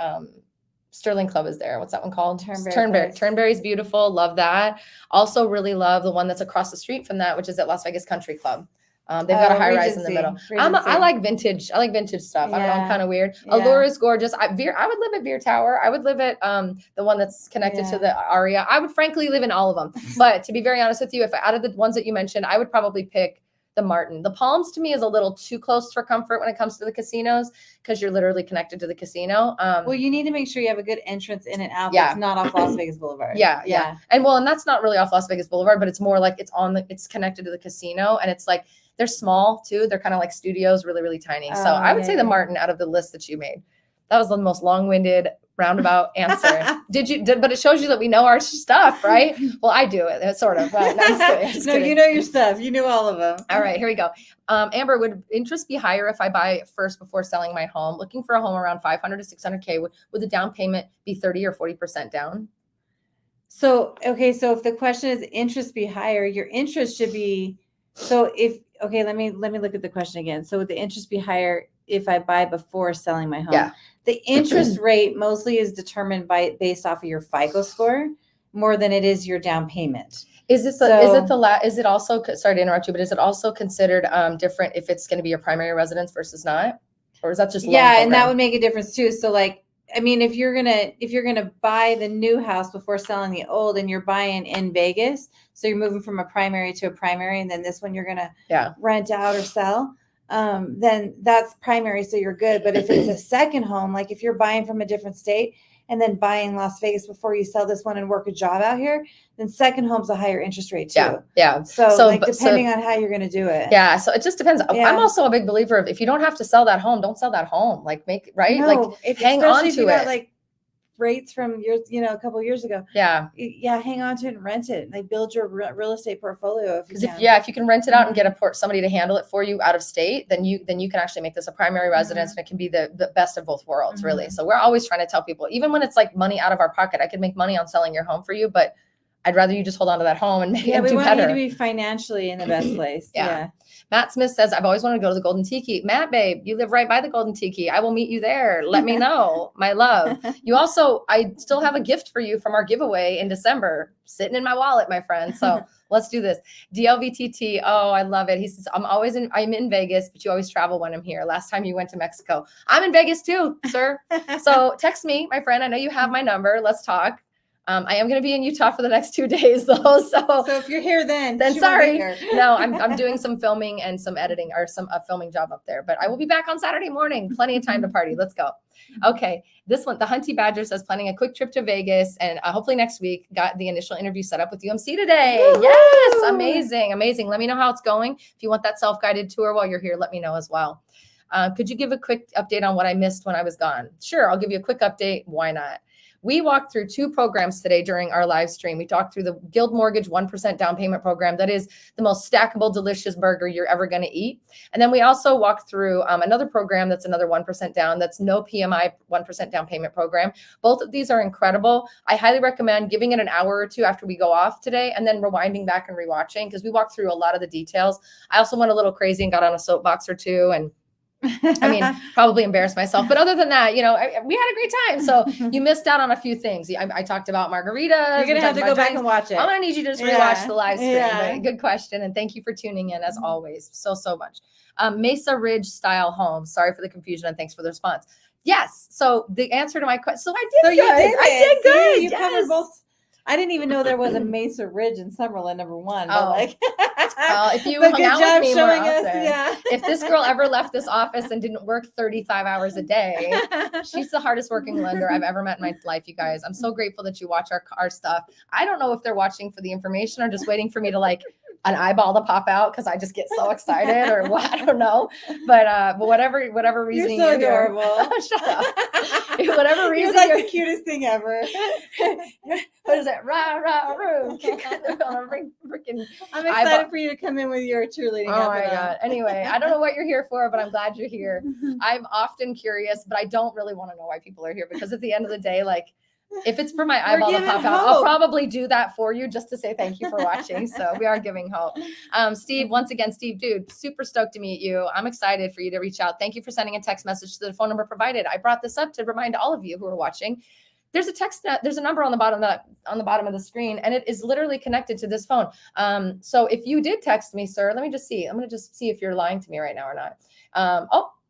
Sterling Club is there. What's that one called? Turnberry. Turnberry's beautiful. Love that. Also really love the one that's across the street from that, which is at Las Vegas Country Club. They've got a high rise in the middle. I like vintage. I like vintage stuff. I don't know. I'm kind of weird. Yeah. Allure is gorgeous. I would live at Veer Tower. I would live at the one that's connected to the Aria. I would frankly live in all of them. But to be very honest with you, if out of the ones that you mentioned, I would probably pick the Martin. The Palms to me is a little too close for comfort when it comes to the casinos, because you're literally connected to the casino. Well, you need to make sure you have a good entrance in and out. That's not off Las Vegas Boulevard. Yeah. And that's not really off Las Vegas Boulevard, but it's more like it's connected to the casino, and it's like they're small too. They're kind of like studios, really, really tiny. So I would say the Martin out of the list that you made. That was the most long-winded roundabout answer. But it shows you that we know our stuff, right? Well, I do it sort of. Well, no, just kidding. You know your stuff. You knew all of them. All right, here we go. Amber, would interest be higher if I buy first before selling my home? Looking for a home around 500 to 600K. Would the down payment be 30 or 40% down? So if the question is interest be higher, your interest should be, let me look at the question again. So would the interest be higher if I buy before selling my home? Yeah. The interest rate mostly is determined based off of your FICO score more than it is your down payment. Is it also, sorry to interrupt you, but is it also considered different if it's going to be your primary residence versus not? Or is that just and that would make a difference too. So if you're gonna buy the new house before selling the old, and you're buying in Vegas, so you're moving from a primary to a primary, and then this one you're gonna rent out or sell, then that's primary, so you're good. But if it's a second home, like if you're buying from a different state and then buying Las Vegas before you sell this one and work a job out here, then second home's a higher interest rate too. Yeah. So depending on how you're going to do it. Yeah. So it just depends. Yeah. I'm also a big believer of, if you don't have to sell that home, don't sell that home. No, hang on to it. Got, rates from a couple of years ago. Yeah. Hang on to it and rent it. Build your real estate portfolio. Because if you can rent it out and get somebody to handle it for you out of state, then you can actually make this a primary residence, and it can be the best of both worlds, really. So we're always trying to tell people, even when it's like money out of our pocket, I could make money on selling your home for you, but I'd rather you just hold on to that home and make it do better. We want you to be financially in the best place. Yeah. Matt Smith says, I've always wanted to go to the Golden Tiki. Matt, babe, you live right by the Golden Tiki. I will meet you there. Let me know, my love. I still have a gift for you from our giveaway in December, sitting in my wallet, my friend. So let's do this. DLVTT. Oh, I love it. He says, I'm in Vegas, but you always travel when I'm here. Last time you went to Mexico. I'm in Vegas too, sir. So text me, my friend. I know you have my number. Let's talk. I am going to be in Utah for the next 2 days though. So if you're here, then sorry. No, I'm doing some filming and some editing, or a filming job up there, but I will be back on Saturday morning. Plenty of time to party. Let's go. Okay. This one, the Hunty Badger says, planning a quick trip to Vegas, and hopefully next week. Got the initial interview set up with UMC today. Woo-hoo! Yes. Amazing. Let me know how it's going. If you want that self-guided tour while you're here, let me know as well. Could you give a quick update on what I missed when I was gone? Sure. I'll give you a quick update. Why not? We walked through 2 programs today during our live stream. We talked through the Guild Mortgage 1% down payment program. That is the most stackable, delicious burger you're ever going to eat. And then we also walked through another program that's another 1% down. That's no PMI 1% down payment program. Both of these are incredible. I highly recommend giving it an hour or two after we go off today and then rewinding back and rewatching, because we walked through a lot of the details. I also went a little crazy and got on a soapbox or two, and I mean, probably embarrassed myself. But other than that, we had a great time. So you missed out on a few things. I talked about margaritas. You're going to have to go back and watch it. I'm going to need you to just rewatch the live stream. But good question. And thank you for tuning in as always. So much. Mesa Ridge style home. Sorry for the confusion and thanks for the response. Yes. So the answer to my question. So I did good. I did good. You covered both. I didn't even know there was a Mesa Ridge in Summerlin, number one. Well, if you hung out with me showing us, if this girl ever left this office and didn't work 35 hours a day, she's the hardest working lender I've ever met in my life, you guys. I'm so grateful that you watch our stuff. I don't know if they're watching for the information or just waiting for me to an eyeball to pop out because I just get so excited or what, I don't know. But whatever reason you're so adorable. Shut up. Whatever reason you're the cutest thing ever. What is it? Rah, rah, roo. I'm excited for you to come in with your cheerleading. Oh my God. Anyway, I don't know what you're here for, but I'm glad you're here. I'm often curious, but I don't really want to know why people are here, because at the end of the day, if it's for my eyeball to pop out, I'll probably do that for you just to say thank you for watching. So we are giving hope. Steve, once again, Steve, dude, super stoked to meet you. I'm excited for you to reach out. Thank you for sending a text message to the phone number provided. I brought this up to remind all of you who are watching. There's a number on the bottom of the screen, and it is literally connected to this phone. So if you did text me, sir, let me just see. I'm going to just see if you're lying to me right now or not.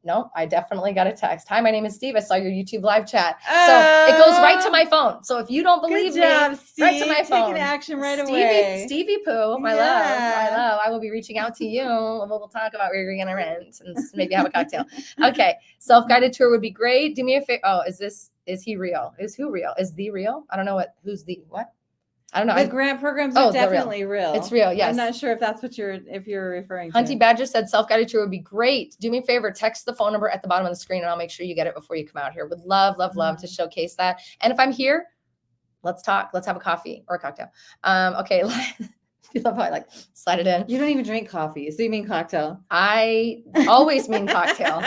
No, I definitely got a text. Hi, my name is Steve. I saw your YouTube live chat. So it goes right to my phone. So if you don't believe me, Steve. Right to my phone. Taking action right away. Stevie Poo, my love. I will be reaching out to you. We'll talk about where you're going to rent and maybe have a cocktail. Okay. Self-guided tour would be great. Do me a favor. Oh, is he real? Is who real? Is the real? I don't know who's the what? I don't know. The grant programs are definitely real. It's real, yes. I'm not sure if that's what you're referring to. Hunty Badger said self-guided tour would be great. Do me a favor, text the phone number at the bottom of the screen and I'll make sure you get it before you come out here. Would love to showcase that. And if I'm here, let's talk. Let's have a coffee or a cocktail. Okay. You love how I slide it in. You don't even drink coffee, so you mean cocktail. I always mean cocktail.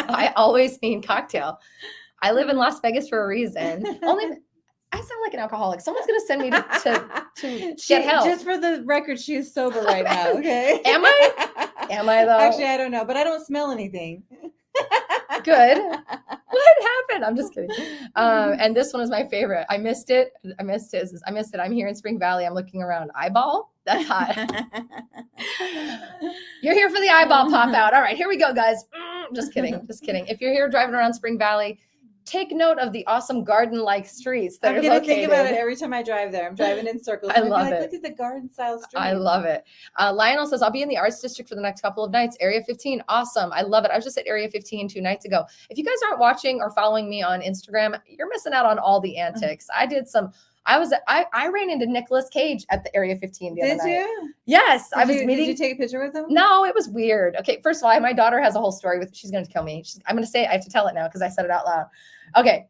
I live in Las Vegas for a reason. I sound like an alcoholic. Someone's going to send me to get help. Just for the record, she is sober right now, okay? Am I though? Actually, I don't know, but I don't smell anything. Good. What happened? I'm just kidding. And this one is my favorite. I missed it. I'm here in Spring Valley. I'm looking around. Eyeball? That's hot. You're here for the eyeball pop out. All right, here we go, guys. Just kidding. If you're here driving around Spring Valley, take note of the awesome garden-like streets that are located. I'm going to think about it every time I drive there. I'm driving in circles. I love it. Look at the garden-style street. I love it. Lionel says, I'll be in the Arts District for the next couple of nights. Area 15. Awesome. I love it. I was just at Area 15 2 nights ago. If you guys aren't watching or following me on Instagram, you're missing out on all the antics. I ran into Nicolas Cage at the Area 15 the other night. Did you? Yes. Did you take a picture with him? No, it was weird. Okay. First of all, my daughter has a whole story she's going to kill me. I'm going to say it. I have to tell it now because I said it out loud. Okay.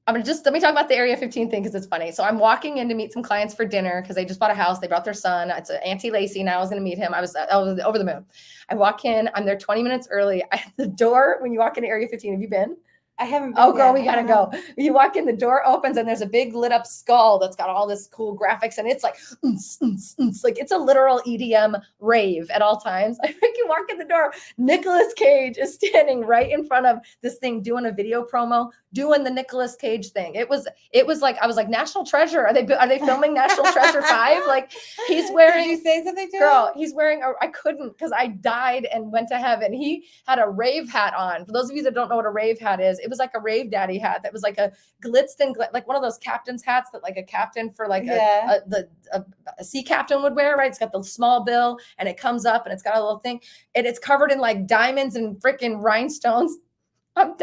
Let me talk about the Area 15 thing because it's funny. So I'm walking in to meet some clients for dinner because they just bought a house. They brought their son. It's Auntie Laci. Now I was going to meet him. I was over the moon. I walk in. I'm there 20 minutes early. At the door, when you walk into Area 15, have you been? I haven't been. Oh, girl, we gotta go. You walk in, the door opens, and there's a big lit up skull that's got all this cool graphics, and it's like, like it's a literal EDM rave at all times. I think you walk in the door, Nicolas Cage is standing right in front of this thing doing a video promo, doing the Nicolas Cage thing. It was like I was like, National Treasure. Are they filming National Treasure 5? Like he's wearing. Did you say something to girl? him? He's wearing. I couldn't because I died and went to heaven. He had a rave hat on. For those of you that don't know what a rave hat is. It was like a rave daddy hat that was like a glitzed and like one of those captain's hats that like a captain for like a sea captain would wear, right? It's got the small bill and it comes up and it's got a little thing and it's covered in like diamonds and freaking rhinestones.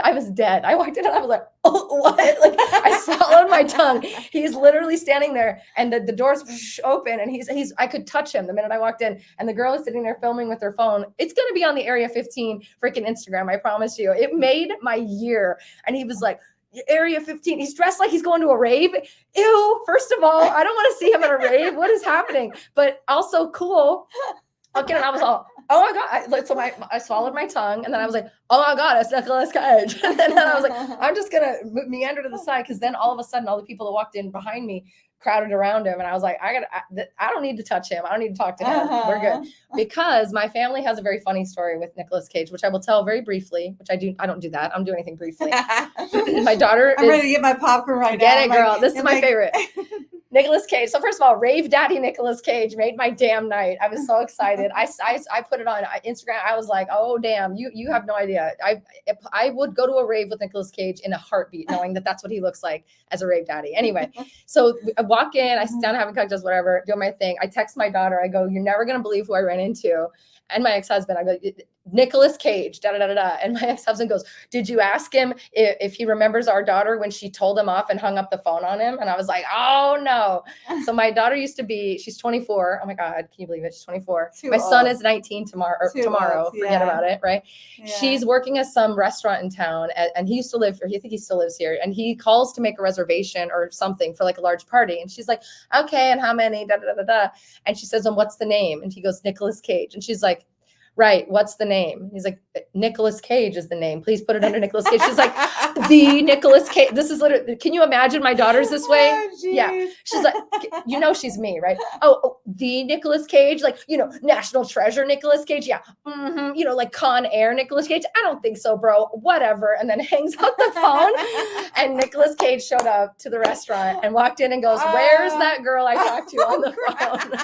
I was dead. I walked in and I was like, oh, what? Like I swallowed my tongue. He's literally standing there and the doors open and I could touch him the minute I walked in and the girl is sitting there filming with her phone. It's going to be on the Area 15 freaking Instagram. I promise you. It made my year. And he was like, Area 15. He's dressed like he's going to a rave. Ew. First of all, I don't want to see him at a rave. What is happening? But also cool. Okay, and I was all, oh my God. So I swallowed my tongue, and then I was like, oh my God, it's Nicolas Cage. And then I was like, I'm just going to meander to the side, because then all of a sudden, all the people that walked in behind me crowded around him. And I was like, I don't need to touch him. I don't need to talk to him. We're good. Because my family has a very funny story with Nicolas Cage, which I will tell very briefly, which I don't do that. I don't do anything briefly. My daughter I'm ready to get my popcorn right now. Get it, girl. This is my favorite. Nicolas Cage. So first of all, Rave Daddy Nicolas Cage made my damn night. I was so excited. I put it on Instagram. I was like, oh damn, you have no idea. I would go to a rave with Nicolas Cage in a heartbeat, knowing that that's what he looks like as a rave daddy. Anyway, so I walk in, I sit down having cocktails, whatever, doing my thing. I text my daughter. I go, you're never gonna believe who I ran into. And my ex-husband, I go, Nicolas Cage, da da da da. And my ex-husband goes, did you ask him if he remembers our daughter when she told him off and hung up the phone on him? And I was like, oh no. So my daughter she's 24. Oh my God, can you believe it? She's 24. My son is 19 tomorrow. Forget about it, right? Yeah. She's working at some restaurant in town, and he used to live, or I think he still lives here. And he calls to make a reservation or something for like a large party. And she's like, okay, and how many? Da da da da. And she says, and what's the name? And he goes, Nicolas Cage. And she's like, right, what's the name? He's like, Nicolas Cage is the name. Please put it under Nicolas Cage. She's like, the Nicolas Cage. This is literally, can you imagine my daughter's this way? Oh, yeah. She's like, she's me, right? Oh, the Nicolas Cage, like, National Treasure Nicolas Cage. Yeah. Mm-hmm. Like Con Air Nicolas Cage. I don't think so, bro. Whatever. And then hangs up the phone. And Nicolas Cage showed up to the restaurant and walked in and goes, where's that girl I talked to on the phone?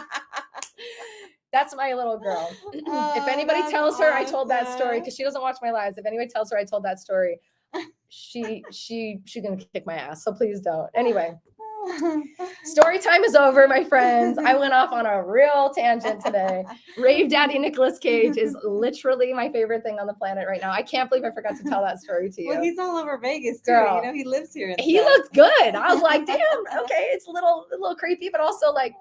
That's my little girl. If anybody tells her I told that story, because she doesn't watch my lives, if anybody tells her I told that story, she's gonna kick my ass. So please don't. Anyway, story time is over, my friends. I went off on a real tangent today. Rave Daddy Nicolas Cage is literally my favorite thing on the planet right now. I can't believe I forgot to tell that story to you. Well, he's all over Vegas too. Girl, he lives here. He looked good. I was like, damn, okay, it's a little creepy, but also like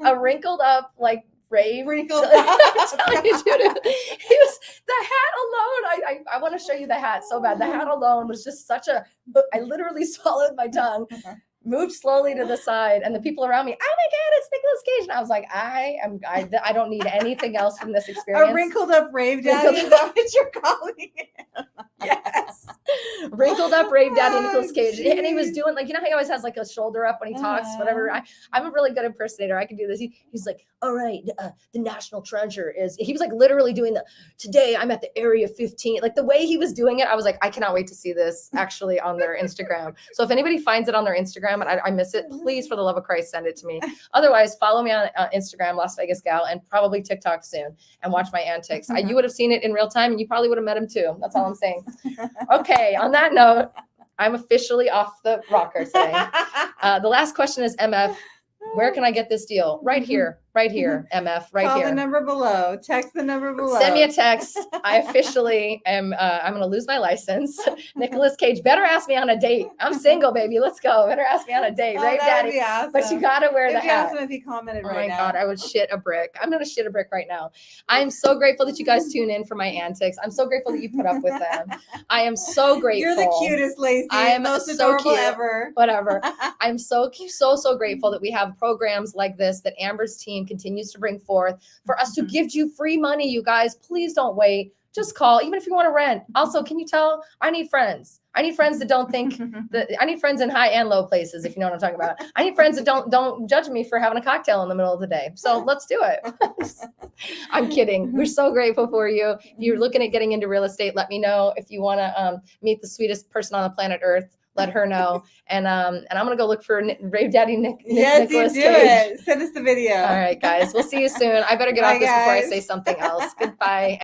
a wrinkled up like rave. Wrinkled up. I'm telling you, dude, he was, the hat alone. I want to show you the hat so bad. The hat alone was just I literally swallowed my tongue, moved slowly to the side, and the people around me, oh my God, it's Nicolas Cage. And I was like, I don't need anything else from this experience. A wrinkled up rave daddy. Is that what you're calling it? Yes. Wrinkled up rave daddy Nicolas Cage. Geez. And he was doing like, how he always has like a shoulder up when he talks, whatever. I'm a really good impersonator. I can do this. He's like, all right, the National Treasure is, he was like literally doing today I'm at the Area 15. Like the way he was doing it, I was like, I cannot wait to see this actually on their Instagram. So if anybody finds it on their Instagram and I miss it, please, for the love of Christ, send it to me. Otherwise, follow me on Instagram, Las Vegas Gal, and probably TikTok soon, and watch my antics. You would have seen it in real time, and you probably would have met him too. That's all I'm saying. Okay, on that note, I'm officially off the rocker today. The last question is, MF, where can I get this deal? Right here, MF, right Call here. Call the number below. Text the number below. Send me a text. I officially am, I'm going to lose my license. Nicolas Cage, better ask me on a date. I'm single, baby. Let's go. Better ask me on a date. Rave Daddy. Awesome. But you got to wear the hat. If he commented right now. Oh my God, I would shit a brick. I'm going to shit a brick right now. I'm so grateful that you guys tune in for my antics. I'm so grateful that you put up with them. I am so grateful. You're the cutest, Laci. I am most so adorable cute. Ever. Whatever. I'm so grateful that we have programs like this that Amber's team continues to bring forth for us to give you free money. You guys, please don't wait. Just call, even if you want to rent. Also, can you tell? I need friends. I need friends that don't think that I need friends in high and low places, if you know what I'm talking about. I need friends that don't judge me for having a cocktail in the middle of the day. So let's do it. I'm kidding. We're so grateful for you. If you're looking at getting into real estate, let me know. If you want to meet the sweetest person on the planet Earth, let her know. And I'm going to go look for Rave Daddy Nicolas Cage. It. Send us the video. All right, guys. We'll see you soon. I better get off this before I say something else. Goodbye.